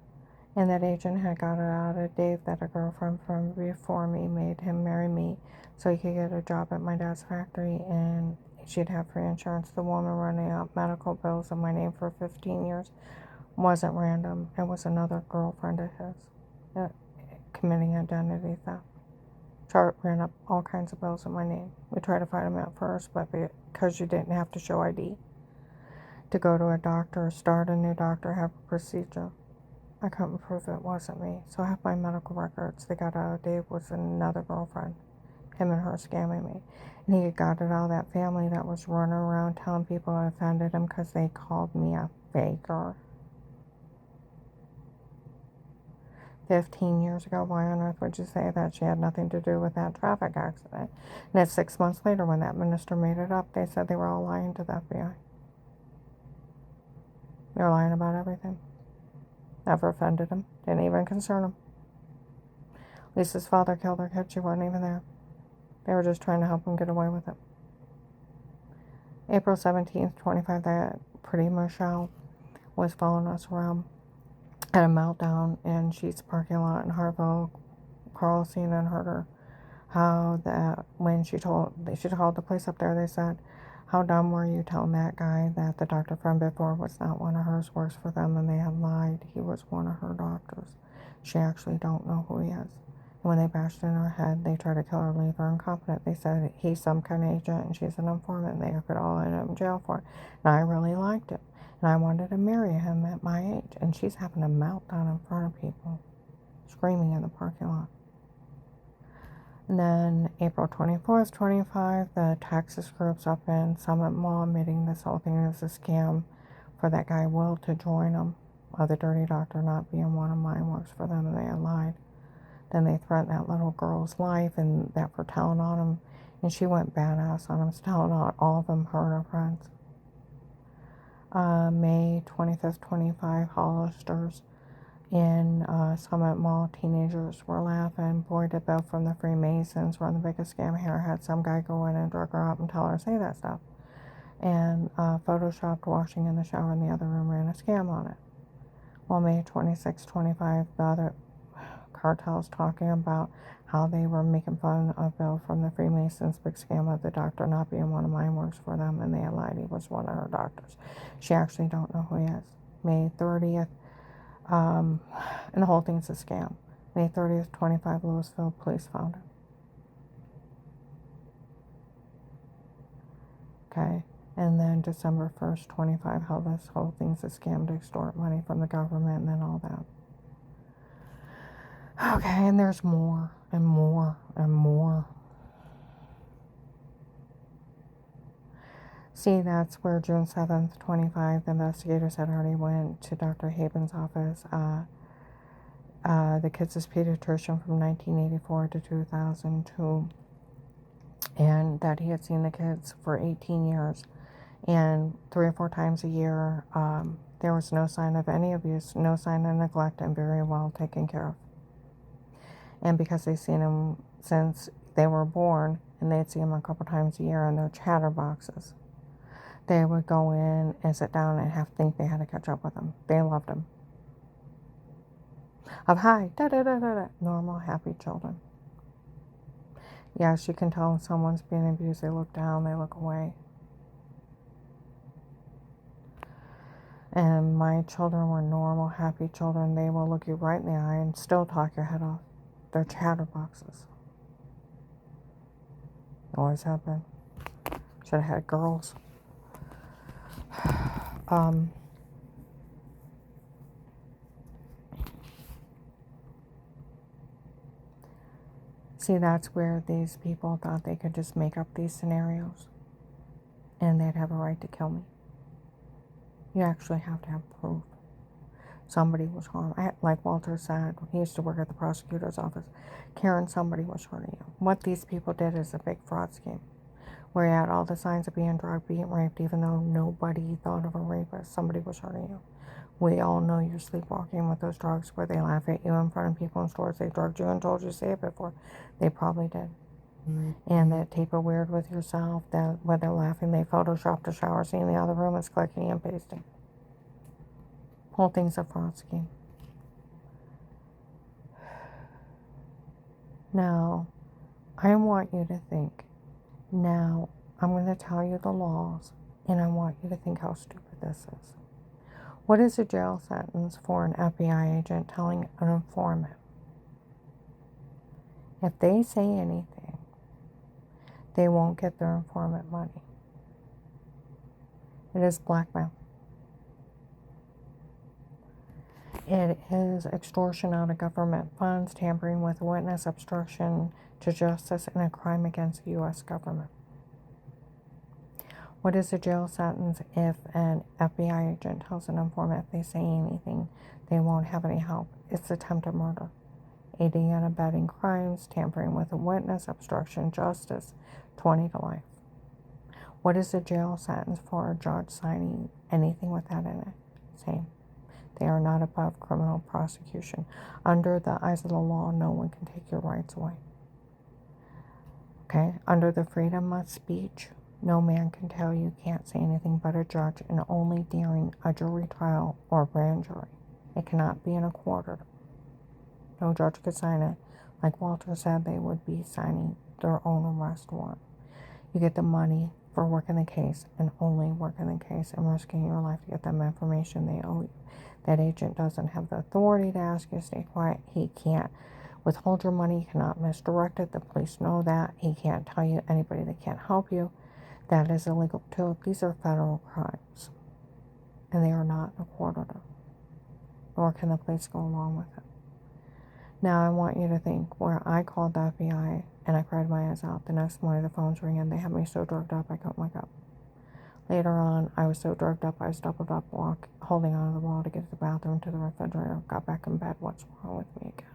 S1: And that agent had got it out of Dave that a girlfriend from before me made him marry me so he could get a job at my dad's factory and she'd have free insurance. The woman running up medical bills in my name for 15 years wasn't random. It was another girlfriend of his committing identity theft. Chart ran up all kinds of bills in my name. We tried to fight him at first, but because you didn't have to show ID to go to a doctor, start a new doctor, have a procedure, I couldn't prove it wasn't me. So I have my medical records. They got out of Dave was another girlfriend, him and her scamming me. And he got it out of that family that was running around telling people I offended him because they called me a faker. 15 years ago, why on earth would you say that she had nothing to do with that traffic accident? And then 6 months later, when that minister made it up, they said they were all lying to the FBI. They were lying about everything. Never offended him. Didn't even concern him. Lisa's father killed her kid. She wasn't even there. They were just trying to help him get away with it. April 17th, 25, that pretty Michelle was following us around at a meltdown in Sheets parking lot in Harville. Carl seen and heard her. How that when she called the place up there, they said, how dumb were you telling that guy that the doctor from before was not one of hers, works for them, and they had lied he was one of her doctors. She actually don't know who he is. And when they bashed in her head, they tried to kill her, leave her incompetent. They said he's some kind of agent and she's an informant, and they could all end up in jail for it. And I really liked it. And I wanted to marry him at my age. And she's having a meltdown in front of people, screaming in the parking lot. And then April 24th, 25, the Texas groups up in Summit Mall admitting this whole thing is a scam for that guy Will to join them. The dirty doctor not being one of mine works for them, and they had lied. Then they threatened that little girl's life and that for telling on him. And she went badass on him, telling on all of them, her and her friends. May 25th, 25, Hollisters in Summit Mall. Teenagers were laughing. Boy, did Bill from the Freemasons run the biggest scam here. Had some guy go in and drug her up and tell her to say that stuff. And photoshopped washing in the shower in the other room, ran a scam on it. Well, May 26, 25, the other cartels talking about how they were making fun of Bill from the Freemasons, big scam of the doctor not being one of mine works for them, and they had lied he was one of her doctors. She actually don't know who he is. May 30th, and the whole thing's a scam. May 30th, 25, Louisville, police found him. Okay, and then December 1st, 25, how this whole thing's a scam to extort money from the government, and then all that. Okay, and there's more and more and more. See, that's where June 7th, 25, the investigators had already went to Dr. Haben's office. The kid's his pediatrician from 1984 to 2002. And that he had seen the kids for 18 years. And 3 or 4 times a year, there was no sign of any abuse, no sign of neglect, and very well taken care of. And because they'd seen him since they were born, and they'd see him a couple times a year in their chatterboxes, they would go in and sit down and think they had to catch up with him. They loved him. Of hi, da da da da da, normal, happy children. Yes, you can tell when someone's being abused. They look down, they look away. And my children were normal, happy children. They will look you right in the eye and still talk your head off. They're chatterboxes. Always have been. Should have had girls. See, that's where these people thought they could just make up these scenarios and they'd have a right to kill me. You actually have to have proof. Somebody was harmed. Like Walter said, he used to work at the prosecutor's office. Karen, somebody was hurting you. What these people did is a big fraud scheme, where you had all the signs of being drugged, being raped, even though nobody thought of a rapist. Somebody was hurting you. We all know you're sleepwalking with those drugs, where they laugh at you in front of people in stores. They drugged you and told you to say it before. They probably did. Mm-hmm. And that tape of weird with yourself, that when they're laughing, they photoshopped a shower scene in the other room. It's clicking and pasting. Whole thing's a fraud scheme. Now, I want you to think. Now, I'm going to tell you the laws, and I want you to think how stupid this is. What is a jail sentence for an FBI agent telling an informant? If they say anything, they won't get their informant money. It is blackmail. It is extortion out of government funds, tampering with a witness, obstruction to justice, and a crime against the U.S. government. What is a jail sentence if an FBI agent tells an informant if they say anything, they won't have any help? It's attempted murder. Aiding and abetting crimes, tampering with a witness, obstruction of justice, 20 to life. What is a jail sentence for a judge signing anything with that in it? Same. They are not above criminal prosecution. Under the eyes of the law, no one can take your rights away. Okay? Under the freedom of speech, no man can tell you can't say anything but a judge, and only during a jury trial or grand jury. It cannot be in a court order. No judge could sign it. Like Walter said, they would be signing their own arrest warrant. You get the money for working the case and only working the case and risking your life to get them information they owe you. That agent doesn't have the authority to ask you to stay quiet. He can't withhold your money. He cannot misdirect it. The police know that. He can't tell you anybody that can't help you. That is illegal too. These are federal crimes, and they are not a court order, nor can the police go along with it. Now, I want you to think where I called the FBI and I cried my eyes out. The next morning, the phone's ringing. They had me so drugged up, I couldn't wake up. Later on, I was so drugged up, I was doubled up, holding onto the wall to get to the bathroom, to the refrigerator. Got back in bed. What's wrong with me again?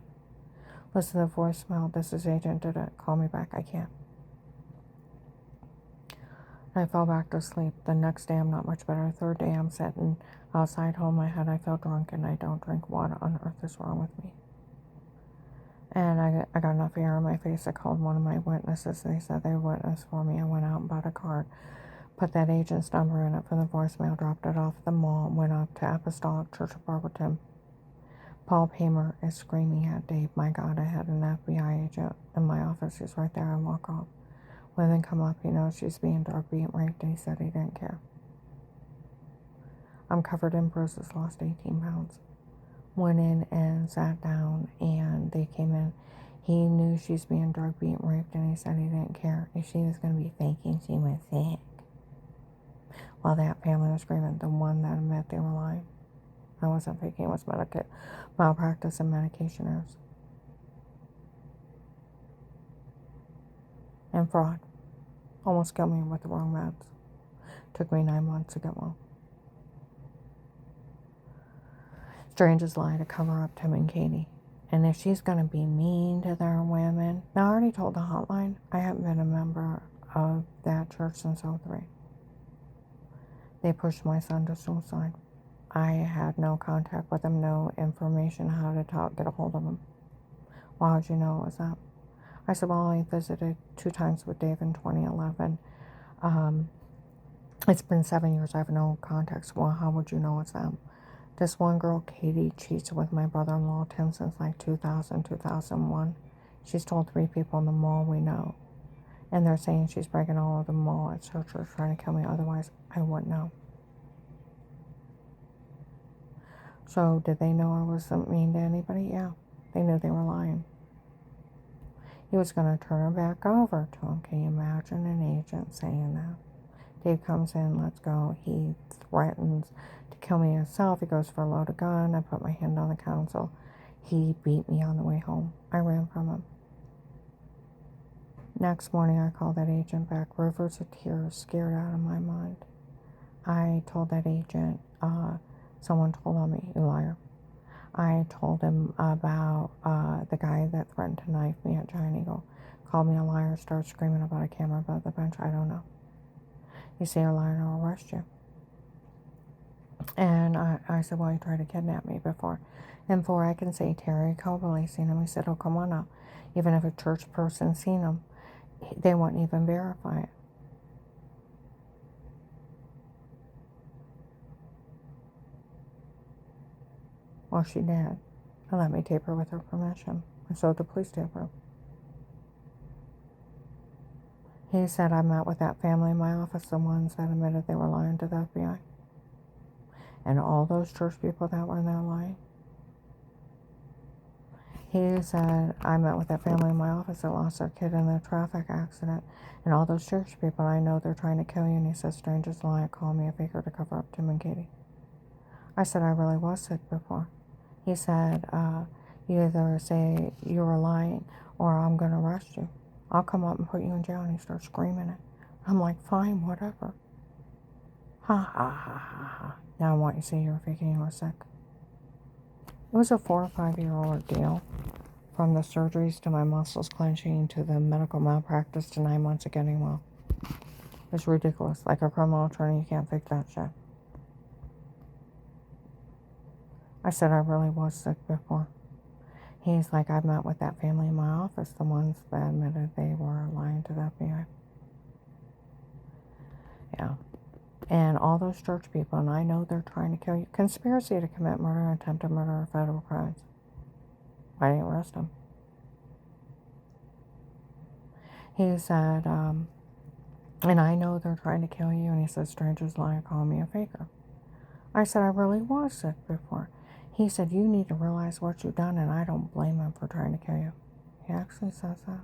S1: Listen to the voicemail. This is Agent. Did it? Call me back. I can't. I fell back to sleep. The next day, I'm not much better. Third day, I'm sitting outside, holding my head. I feel drunk, and I don't drink. What on earth is wrong with me? And I got enough air in my face. I called one of my witnesses. They said they witnessed for me. I went out and bought a card, put that agent's number in it from the voicemail, dropped it off at the mall, went up to Apostolic Church of Barberton. Paul Pamer is screaming at Dave, my God, I had an FBI agent in my office. He's right there. I walk off. Women come up, he knows she's being drugged, being raped, and he said he didn't care. I'm covered in bruises, lost 18 pounds. Went in and sat down, and they came in. He knew she's being drugged, being raped, and he said he didn't care if she was going to be faking she was sick. While that family was screaming, the one that admitted they were lying. I wasn't faking, it was malpractice and medication errors. And fraud. Almost killed me with the wrong meds. Took me 9 months to get well. Strangers lie to cover up Tim and Katie. And if she's going to be mean to their women... Now, I already told the hotline. I haven't been a member of that church since '03. They pushed my son to suicide. I had no contact with him, no information how to get a hold of him. Why would you know it was that? I said, well, I visited 2 times with Dave in 2011. It's been 7 years. I have no contacts. Well, how would you know it's them? This one girl, Katie, cheats with my brother-in-law, Tim, since like 2000, 2001. She's told 3 people in the mall we know. And they're saying she's breaking all of the mall at her church trying to kill me. Otherwise, I wouldn't know. So, did they know I wasn't mean to anybody? Yeah. They knew they were lying. He was going to turn her back over to him. Can you imagine an agent saying that? Dave comes in, let's go. He threatens to kill me himself. He goes for a loaded gun. I put my hand on the console. He beat me on the way home. I ran from him. Next morning, I called that agent back. Rivers of tears, scared out of my mind. I told that agent, someone told on me, you liar. I told him about the guy that threatened to knife me at Giant Eagle. Called me a liar, started screaming about a camera above the bench. I don't know. You say you're a liar, I'll arrest you. And I said, well, you tried to kidnap me before. And before I can say Terry Cobley seen him, he said, oh, come on up. Even if a church person seen him, they wouldn't even verify it. Well, she did. And let me tape her with her permission. And so did the police tape her. He said I met with that family in my office, the ones that admitted they were lying to the FBI. And all those church people that were in there lying. He said I met with that family in my office that lost their kid in a traffic accident. And all those church people, I know they're trying to kill you. And he said strangers lie, call me a faker to cover up Tim and Katie. I said I really was sick before. He said, you either say you were lying or I'm going to arrest you. I'll come up and put you in jail. And he starts screaming it. I'm like, fine, whatever. Ha ha ha ha ha. Now I want you to say you were faking you were sick. It was a 4 or 5 year ordeal. From the surgeries to my muscles clenching to the medical malpractice to 9 months of getting well. It's ridiculous. Like a criminal attorney, you can't fix that shit. I said I really was sick before. He's like, I've met with that family in my office, the ones that admitted they were lying to the FBI. Yeah. And all those church people, and I know they're trying to kill you. Conspiracy to commit murder, attempted murder, or federal crimes. I didn't arrest him. He said, and I know they're trying to kill you. And he said, strangers lie, call me a faker. I said, I really was sick before. He said, you need to realize what you've done, and I don't blame him for trying to kill you. He actually says that.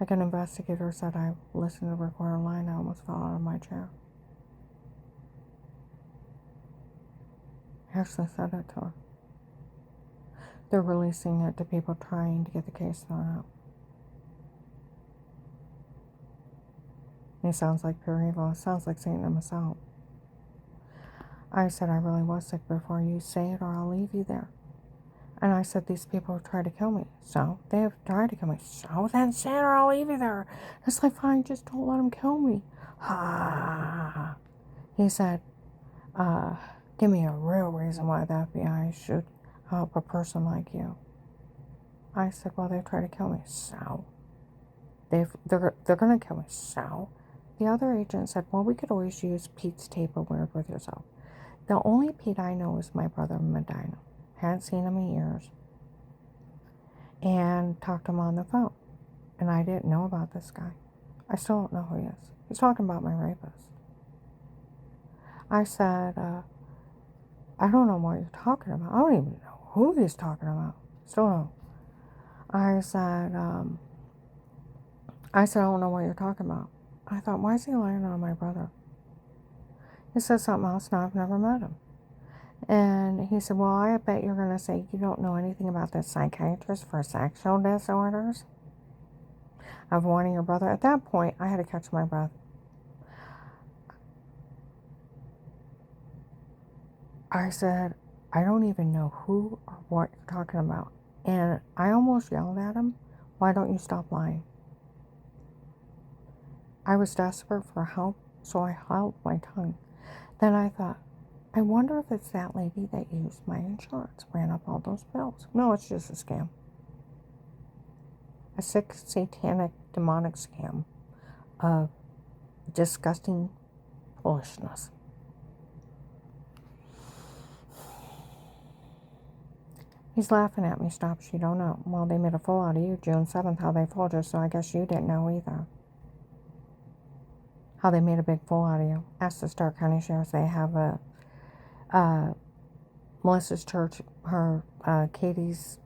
S1: Like an investigator said, I listened to the recorded line, I almost fell out of my chair. He actually said it to her. They're releasing it to people trying to get the case thrown out. He sounds like pure evil. It sounds like Satan himself. I said, I really was sick before you say it or I'll leave you there. And I said, these people have tried to kill me. So they have tried to kill me. So then say it or I'll leave you there. It's like, fine, just don't let them kill me. Ha. He said, give me a real reason why the FBI should help a person like you. I said, well, they've tried to kill me. So they're going to kill me. So the other agent said, well, we could always use Pete's tape of Word with Yourself. The only Pete I know is my brother Medina. Hadn't seen him in years. And talked to him on the phone. And I didn't know about this guy. I still don't know who he is. He's talking about my rapist. I said, I don't know what you're talking about. I don't even know who he's talking about. Still don't. I said, I don't know what you're talking about. I thought, why is he lying on my brother? He said something else. Now I've never met him. And he said, well, I bet you're going to say you don't know anything about this psychiatrist for sexual disorders of wanting your brother. At that point, I had to catch my breath. I said, I don't even know who or what you're talking about. And I almost yelled at him, why don't you stop lying? I was desperate for help, so I held my tongue. Then I thought, I wonder if it's that lady that used my insurance, ran up all those bills. No, it's just a scam. A sick, satanic, demonic scam of disgusting foolishness. He's laughing at me. Stops. You don't know. Well, they made a fool out of you June 7th, how they fooled you, so I guess you didn't know either. How they made a big fool out of you. Ask the Stark County Sheriffs. They have a Melissa's church, Katie's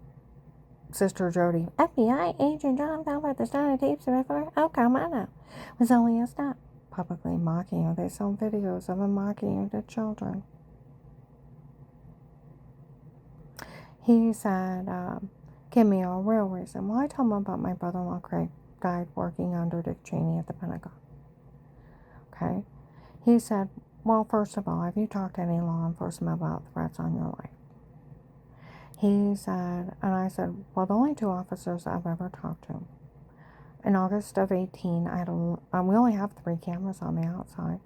S1: sister Jody. FBI agent John Talbot, the Stone tapes before. Oh, come on now. It was only a stop. Publicly mocking you. They film videos of him mocking you to children. He said, give me a real reason. Well, I told him about my brother-in-law Craig died working under Dick Cheney at the Pentagon. Okay? He said, well, first of all, have you talked to any law enforcement about threats on your life? He said, and I said, well, the only 2 officers I've ever talked to. In August of 18, we only have 3 cameras on the outside.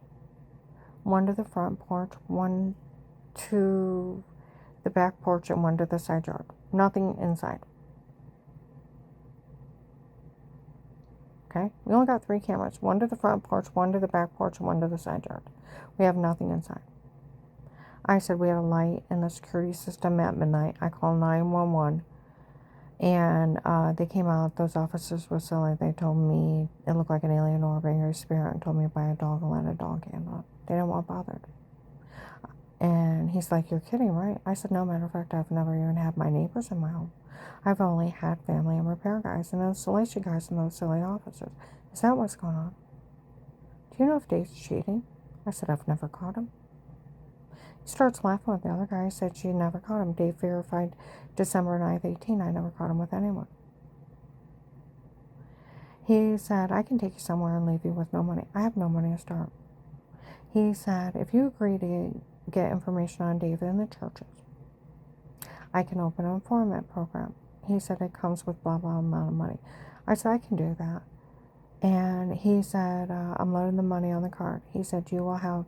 S1: 1 to the front porch, 1 to the back porch, and 1 to the side yard. Nothing inside. Okay? We only got 3 cameras. 1 to the front porch, 1 to the back porch, and 1 to the side yard. We have nothing inside. I said we had a light in the security system at midnight. I called 911. And they came out. Those officers were silly. They told me it looked like an alien or a angry spirit and told me to buy a dog and let a dog handle it. They didn't want bothered. And he's like, you're kidding, right? I said, no, matter of fact, I've never even had my neighbors in my home. I've only had family and repair guys and installation guys and those silly officers. Is that what's going on? Do you know if Dave's cheating? I said, I've never caught him. He starts laughing with the other guy. He said she never caught him. Dave verified December 9th, 18. I never caught him with anyone. He said, I can take you somewhere and leave you with no money. I have no money to start. He said, if you agree to get information on David in the churches, I can open an informant program. He said it comes with blah, blah amount of money. I said, I can do that. And he said, I'm loading the money on the card. He said, you will have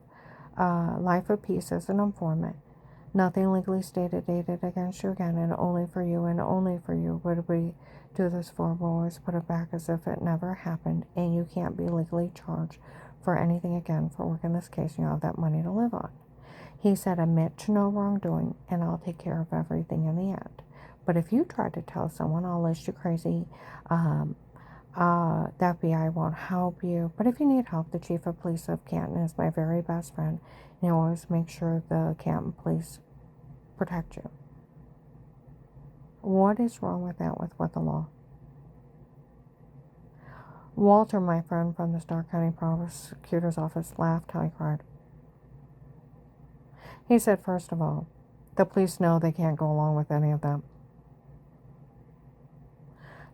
S1: life of peace as an informant. Nothing legally stated dated against you again, and only for you would we do this for. We'll always put it back as if it never happened, and you can't be legally charged for anything again for working this case. You have that money to live on. He said, admit to no wrongdoing, and I'll take care of everything in the end. But if you try to tell someone, I'll list you crazy. The FBI won't help you. But if you need help, the chief of police of Canton is my very best friend. And he'll always make sure the Canton police protect you. What is wrong with that with the law? Walter, my friend from the Stark County Prosecutor's Office, laughed till he cried. He said, first of all, the police know they can't go along with any of that.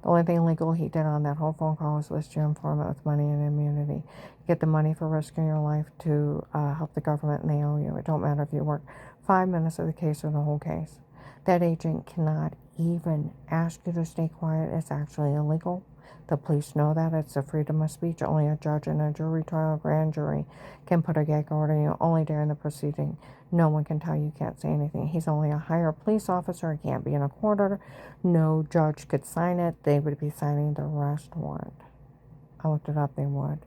S1: The only thing legal he did on that whole phone call was list your informant with money and immunity. You get the money for risking your life to help the government, and they owe you. It don't matter if you work 5 minutes of the case or the whole case. That agent cannot even ask you to stay quiet. It's actually illegal. The police know that. It's a freedom of speech. Only a judge in a jury trial, grand jury, can put a gag order on you only during the proceeding. No one can tell you can't say anything. He's only a higher police officer. He can't be in a court order. No judge could sign it. They would be signing the arrest warrant. I looked it up. They would.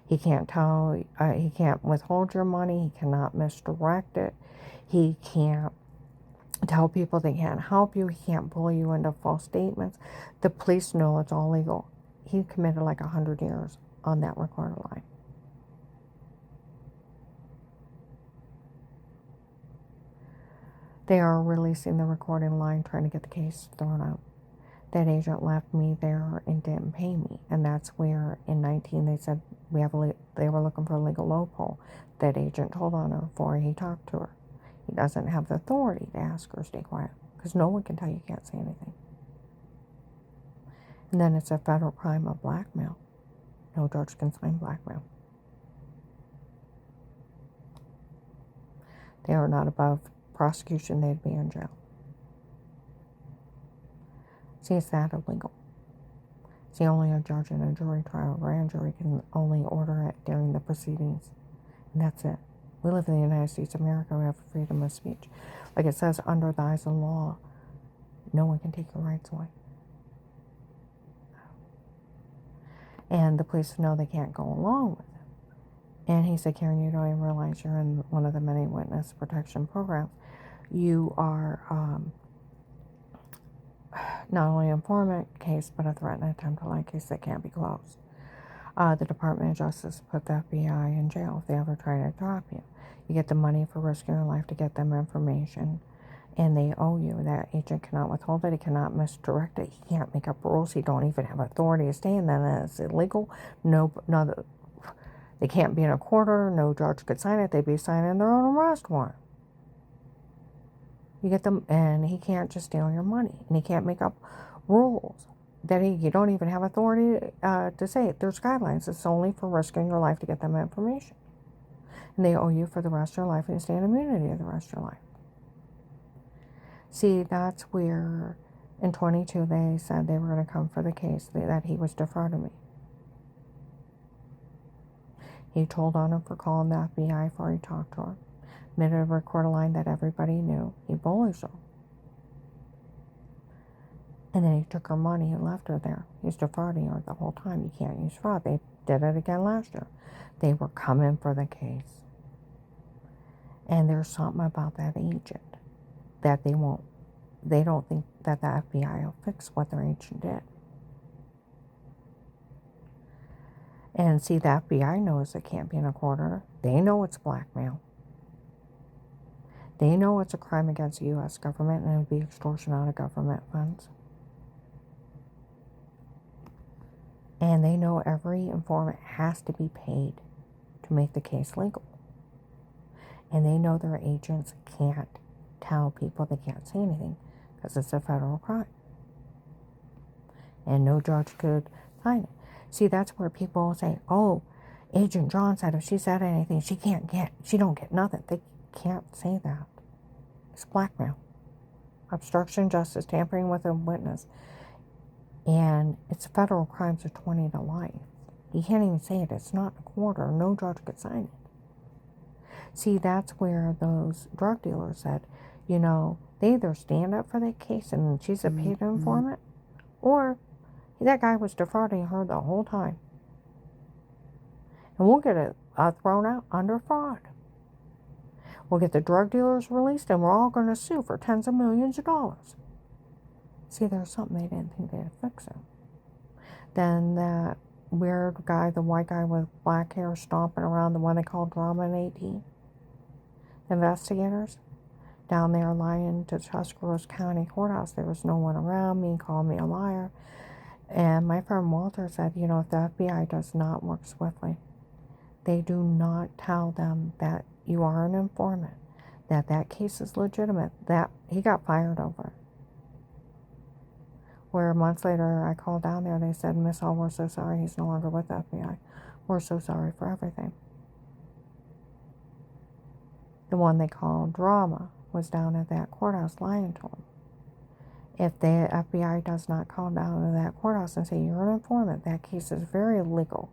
S1: He can't tell. He can't withhold your money. He cannot misdirect it. He can't tell people they can't help you. He can't bully you into false statements. The police know it's all legal. He committed like 100 years on that recorder line. They are releasing the recording line, trying to get the case thrown out. That agent left me there and didn't pay me. And that's where in 19 they said they were looking for a legal loophole. That agent told on her before he talked to her. He doesn't have the authority to ask her to stay quiet because no one can tell you can't say anything. And then it's a federal crime of blackmail. No judge can sign blackmail. They are not above prosecution. They'd be in jail. See, it's that illegal. See, only a judge in a jury trial, grand jury, can only order it during the proceedings. And that's it. We live in the United States of America. We have freedom of speech. Like it says, under the eyes of the law, no one can take your rights away. And the police know they can't go along with it. And he said, Karen, you don't even realize you're in one of the many witness protection programs. You are not only an informant case, but a threat and attempt to lie case that can't be closed. The Department of Justice put the FBI in jail if they ever try to drop you. You get the money for risking your life to get them information, and they owe you. That agent cannot withhold it. He cannot misdirect it. He can't make up rules. He don't even have authority to stay, and then it's illegal. No, they can't be in a court order. No judge could sign it. They'd be signing their own arrest warrant. You get them, and he can't just steal your money, and he can't make up rules that you don't even have authority to say it. There's guidelines. It's only for risking your life to get them information. And they owe you for the rest of your life, and you stay in immunity the rest of your life. See, that's where in 22 they said they were going to come for the case, that he was defrauding me. He told on him for calling the FBI before he talked to her. Made a recorder line that everybody knew. He bullies her. And then he took her money and left her there. He's defrauding her the whole time. You can't use fraud. They did it again last year. They were coming for the case. And there's something about that agent that they don't think that the FBI will fix what their agent did. And see, the FBI knows it can't be in a court order. They know it's blackmail. They know it's a crime against the U.S. government, and it would be extortion out of government funds. And they know every informant has to be paid to make the case legal. And they know their agents can't tell people they can't say anything because it's a federal crime. And no judge could sign it. See, that's where people say, oh, Agent John said if she said anything, she don't get nothing. They can't say that. It's blackmail. Obstruction of justice, tampering with a witness. And it's federal crimes of 20 to life. You can't even say it. It's not a court order. No judge could sign it. See, that's where those drug dealers said, they either stand up for that case and she's a paid informant, or that guy was defrauding her the whole time. And we'll get it thrown out under fraud. We'll get the drug dealers released, and we're all going to sue for tens of millions of dollars. See, there's something they didn't think they'd fix it. Then that weird guy, the white guy with black hair stomping around, the one they called Drama in 18. Investigators down there lying to Tuscarawas County Courthouse. There was no one around me, called me a liar. And my friend Walter said, if the FBI does not work swiftly, they do not tell them that you are an informant, that case is legitimate, that he got fired over it. Where months later I called down there, they said, Miss Hall, we're so sorry, he's no longer with the FBI. We're so sorry for everything. The one they called Drama was down at that courthouse lying to him. If the FBI does not call down to that courthouse and say, you're an informant, that case is very legal.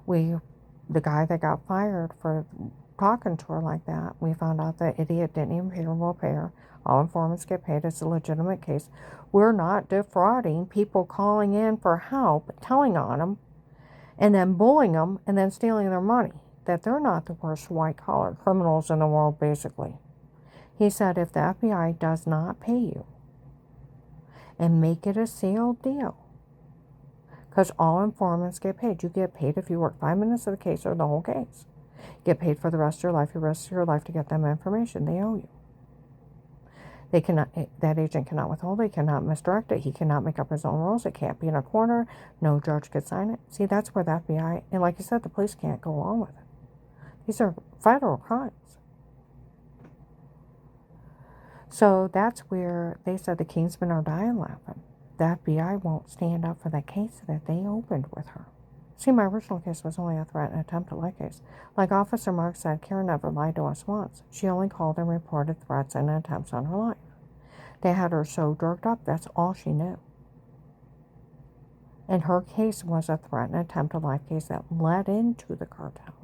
S1: The guy that got fired for talking to her like that, we found out that idiot didn't even pay her, will pay her. All informants get paid. It's a legitimate case. We're not defrauding people calling in for help, telling on them, and then bullying them, and then stealing their money. That they're not the worst white-collar criminals in the world, basically. He said if the FBI does not pay you and make it a sealed deal, because all informants get paid. You get paid if you work 5 minutes of the case or the whole case. You get paid for the rest of your rest of your life to get them information. They owe you. They cannot. That agent cannot withhold it. He cannot misdirect it. He cannot make up his own rules. It can't be in a corner. No judge could sign it. See, that's where the FBI, and like you said, the police can't go along with it. These are federal crimes. So that's where they said the Kingsmen are dying laughing. The FBI won't stand up for the case that they opened with her. See, my original case was only a threat and attempt to lie case. Like Officer Mark said, Karen never lied to us once. She only called and reported threats and attempts on her life. They had her so drugged up, that's all she knew. And her case was a threat and attempt to lie case that led into the cartel.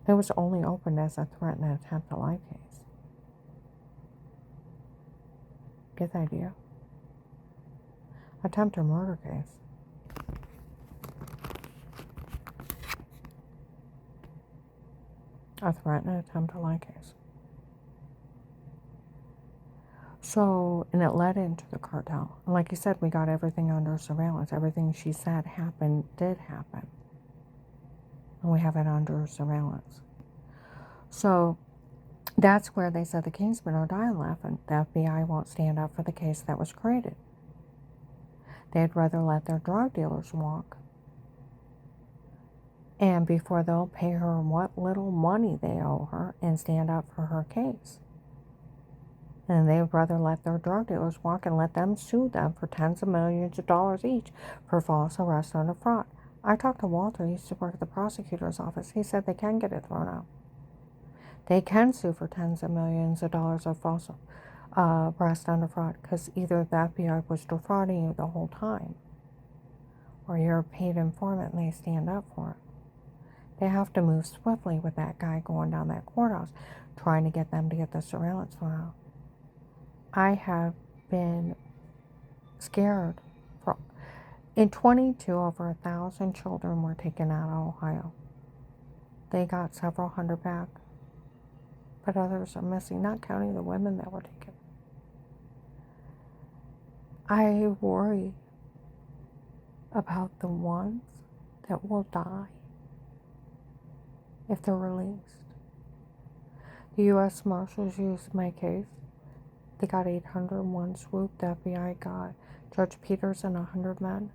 S1: It was only opened as a threat and attempt to lie case. Get the idea? Attempted murder case. A threat and attempt to lie case. So, and it led into the cartel. And like you said, we got everything under surveillance. Everything she said happened, did happen. And we have it under surveillance. So, that's where they said the Kingsmen are dying laughing. The FBI won't stand up for the case that was created. They'd rather let their drug dealers walk. And before they'll pay her what little money they owe her and stand up for her case. And they'd rather let their drug dealers walk and let them sue them for tens of millions of dollars each for false arrest under fraud. I talked to Walter, he used to work at the prosecutor's office. He said they can get it thrown out. They can sue for tens of millions of dollars of false arrest under fraud because either the FBI was defrauding you the whole time or you're a paid informant and they stand up for it. They have to move swiftly with that guy going down that courthouse trying to get them to get the surveillance thrown out. I have been scared. In 22, over 1,000 children were taken out of Ohio. They got several hundred back, but others are missing, not counting the women that were taken. I worry about the ones that will die if they're released. The U.S. Marshals used my case. They got 801 swoop. The FBI got Judge Peters and 100 men.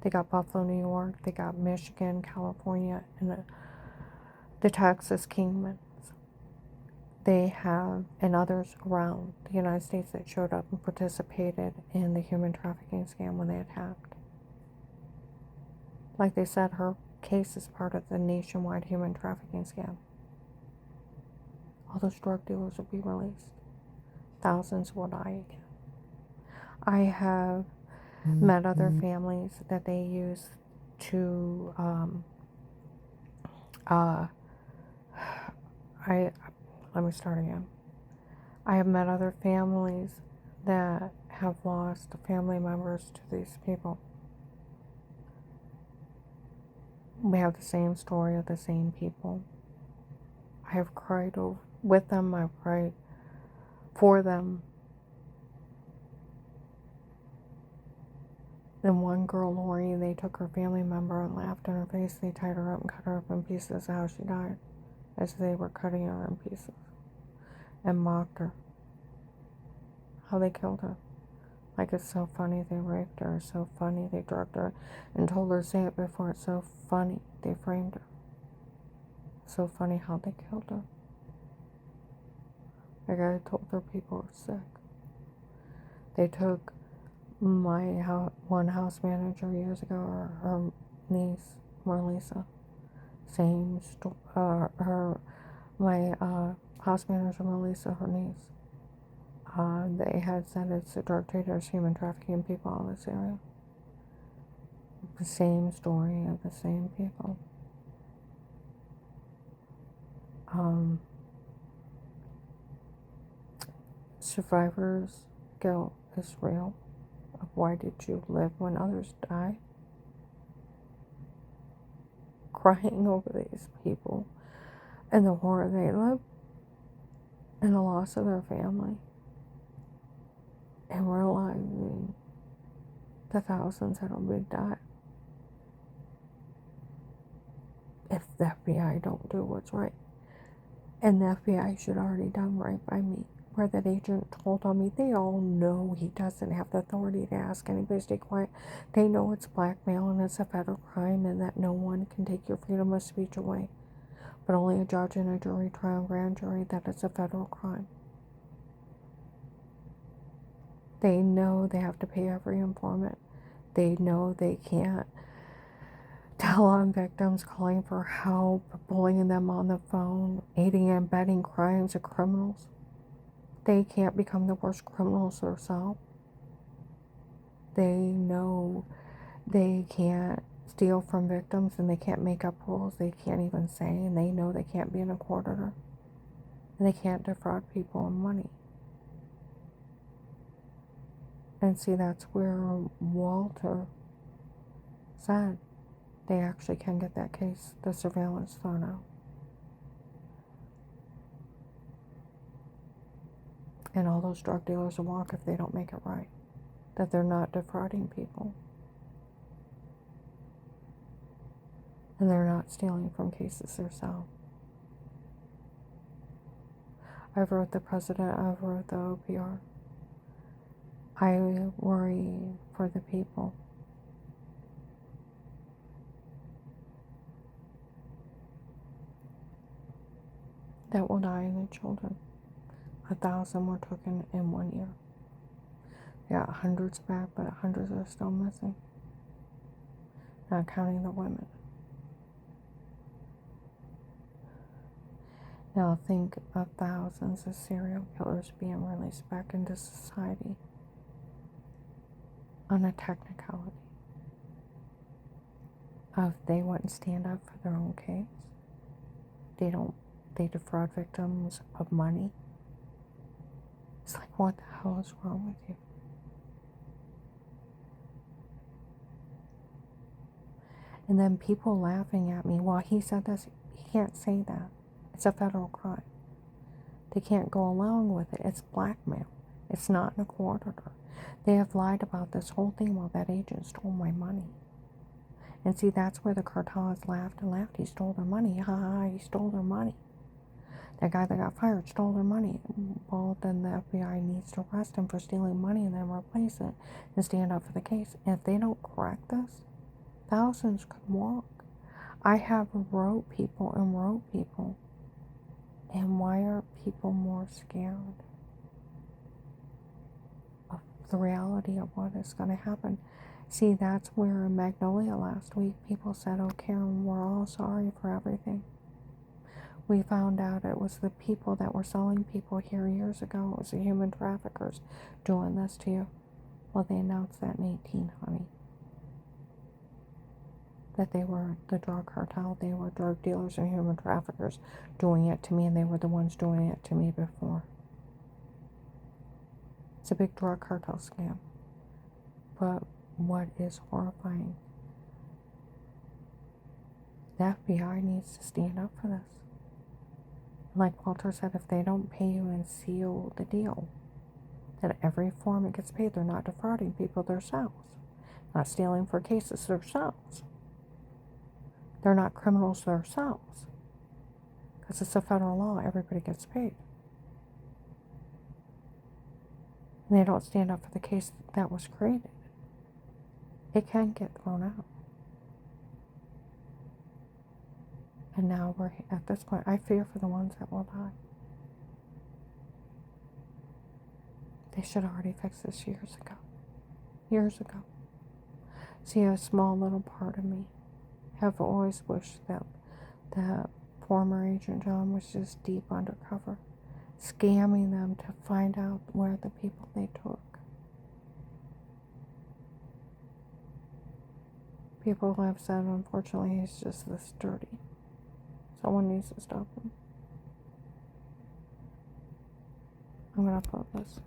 S1: They got Buffalo, New York. They got Michigan, California, and the Texas Kingmen. They have, and others around the United States that showed up and participated in the human trafficking scam when they attacked. Like they said, her case is part of the nationwide human trafficking scam. All those drug dealers will be released. Thousands will die again. I have met other families that they use to, let me start again. I have met other families that have lost family members to these people. We have the same story of the same people. I have cried with them. I've cried for them. Then one girl, Lori, they took her family member and laughed in her face. They tied her up and cut her up in pieces how she died, as they were cutting her in pieces, and mocked her. How they killed her. Like, it's so funny they raped her, it's so funny they drugged her and told her to say it before, it's so funny they framed her. So funny how they killed her. Like, I told her people were sick. They took my one house manager years ago, her niece, Marlisa. Same story. My house manager, Melissa, her niece. They had said it's the drug traders, human trafficking people in this area. The same story of the same people. Survivors' guilt is real. Why did you live when others die? Crying over these people and the horror they live and the loss of their family, and realizing the thousands that will be died if the FBI don't do what's right. And the FBI should already done right by me. Where that agent told on me, they all know he doesn't have the authority to ask anybody to stay quiet. They know it's blackmail and it's a federal crime and that no one can take your freedom of speech away. But only a judge and a jury trial and grand jury, that it's a federal crime. They know they have to pay every informant. They know they can't tell on victims, calling for help, bullying them on the phone, aiding and abetting crimes of criminals. They can't become the worst criminals themselves. They know they can't steal from victims and they can't make up rules they can't even say, and they know they can't be an auditor. And they can't defraud people of money. And see, that's where Walter said they actually can get that case, the surveillance thrown out. And all those drug dealers will walk if they don't make it right. That they're not defrauding people. And they're not stealing from cases themselves. I've wrote the president, I've wrote the OPR. I worry for the people. That will die, and the children. 1,000 were taken in 1 year. They got hundreds back, but hundreds are still missing. Not counting the women. Now think of thousands of serial killers being released back into society on a technicality of they wouldn't stand up for their own case. They defraud victims of money. It's like, what the hell is wrong with you? And then people laughing at me, well, he said this, he can't say that. It's a federal crime. They can't go along with it. It's blackmail. It's not in a court order. They have lied about this whole thing while that agent stole my money. And see, that's where the cartel has laughed and laughed. He stole their money. Ha ha, he stole their money. That guy that got fired stole their money. Well, then the FBI needs to arrest him for stealing money and then replace it and stand up for the case. And if they don't correct this, thousands could walk. I have wrote people. And why are people more scared of the reality of what is going to happen? See, that's where in Magnolia last week, people said, oh, Karen, we're all sorry for everything. We found out it was the people that were selling people here years ago. It was the human traffickers doing this to you. Well, they announced that in 18, honey. That they were the drug cartel, they were drug dealers and human traffickers doing it to me, and they were the ones doing it to me before. It's a big drug cartel scam. But what is horrifying, the FBI needs to stand up for this. Like Walter said, if they don't pay you and seal the deal, that every form it gets paid, they're not defrauding people themselves, not stealing for cases themselves. They're not criminals themselves. Because it's a federal law, everybody gets paid. And they don't stand up for the case that was created. It can get thrown out. And now we're at this point, I fear for the ones that will die. They should have already fixed this years ago. Years ago. See, a small little part of me have always wished that former Agent John was just deep undercover, scamming them to find out where the people they took. People have said, unfortunately, he's just this dirty. Someone needs to stop him. I'm gonna upload this.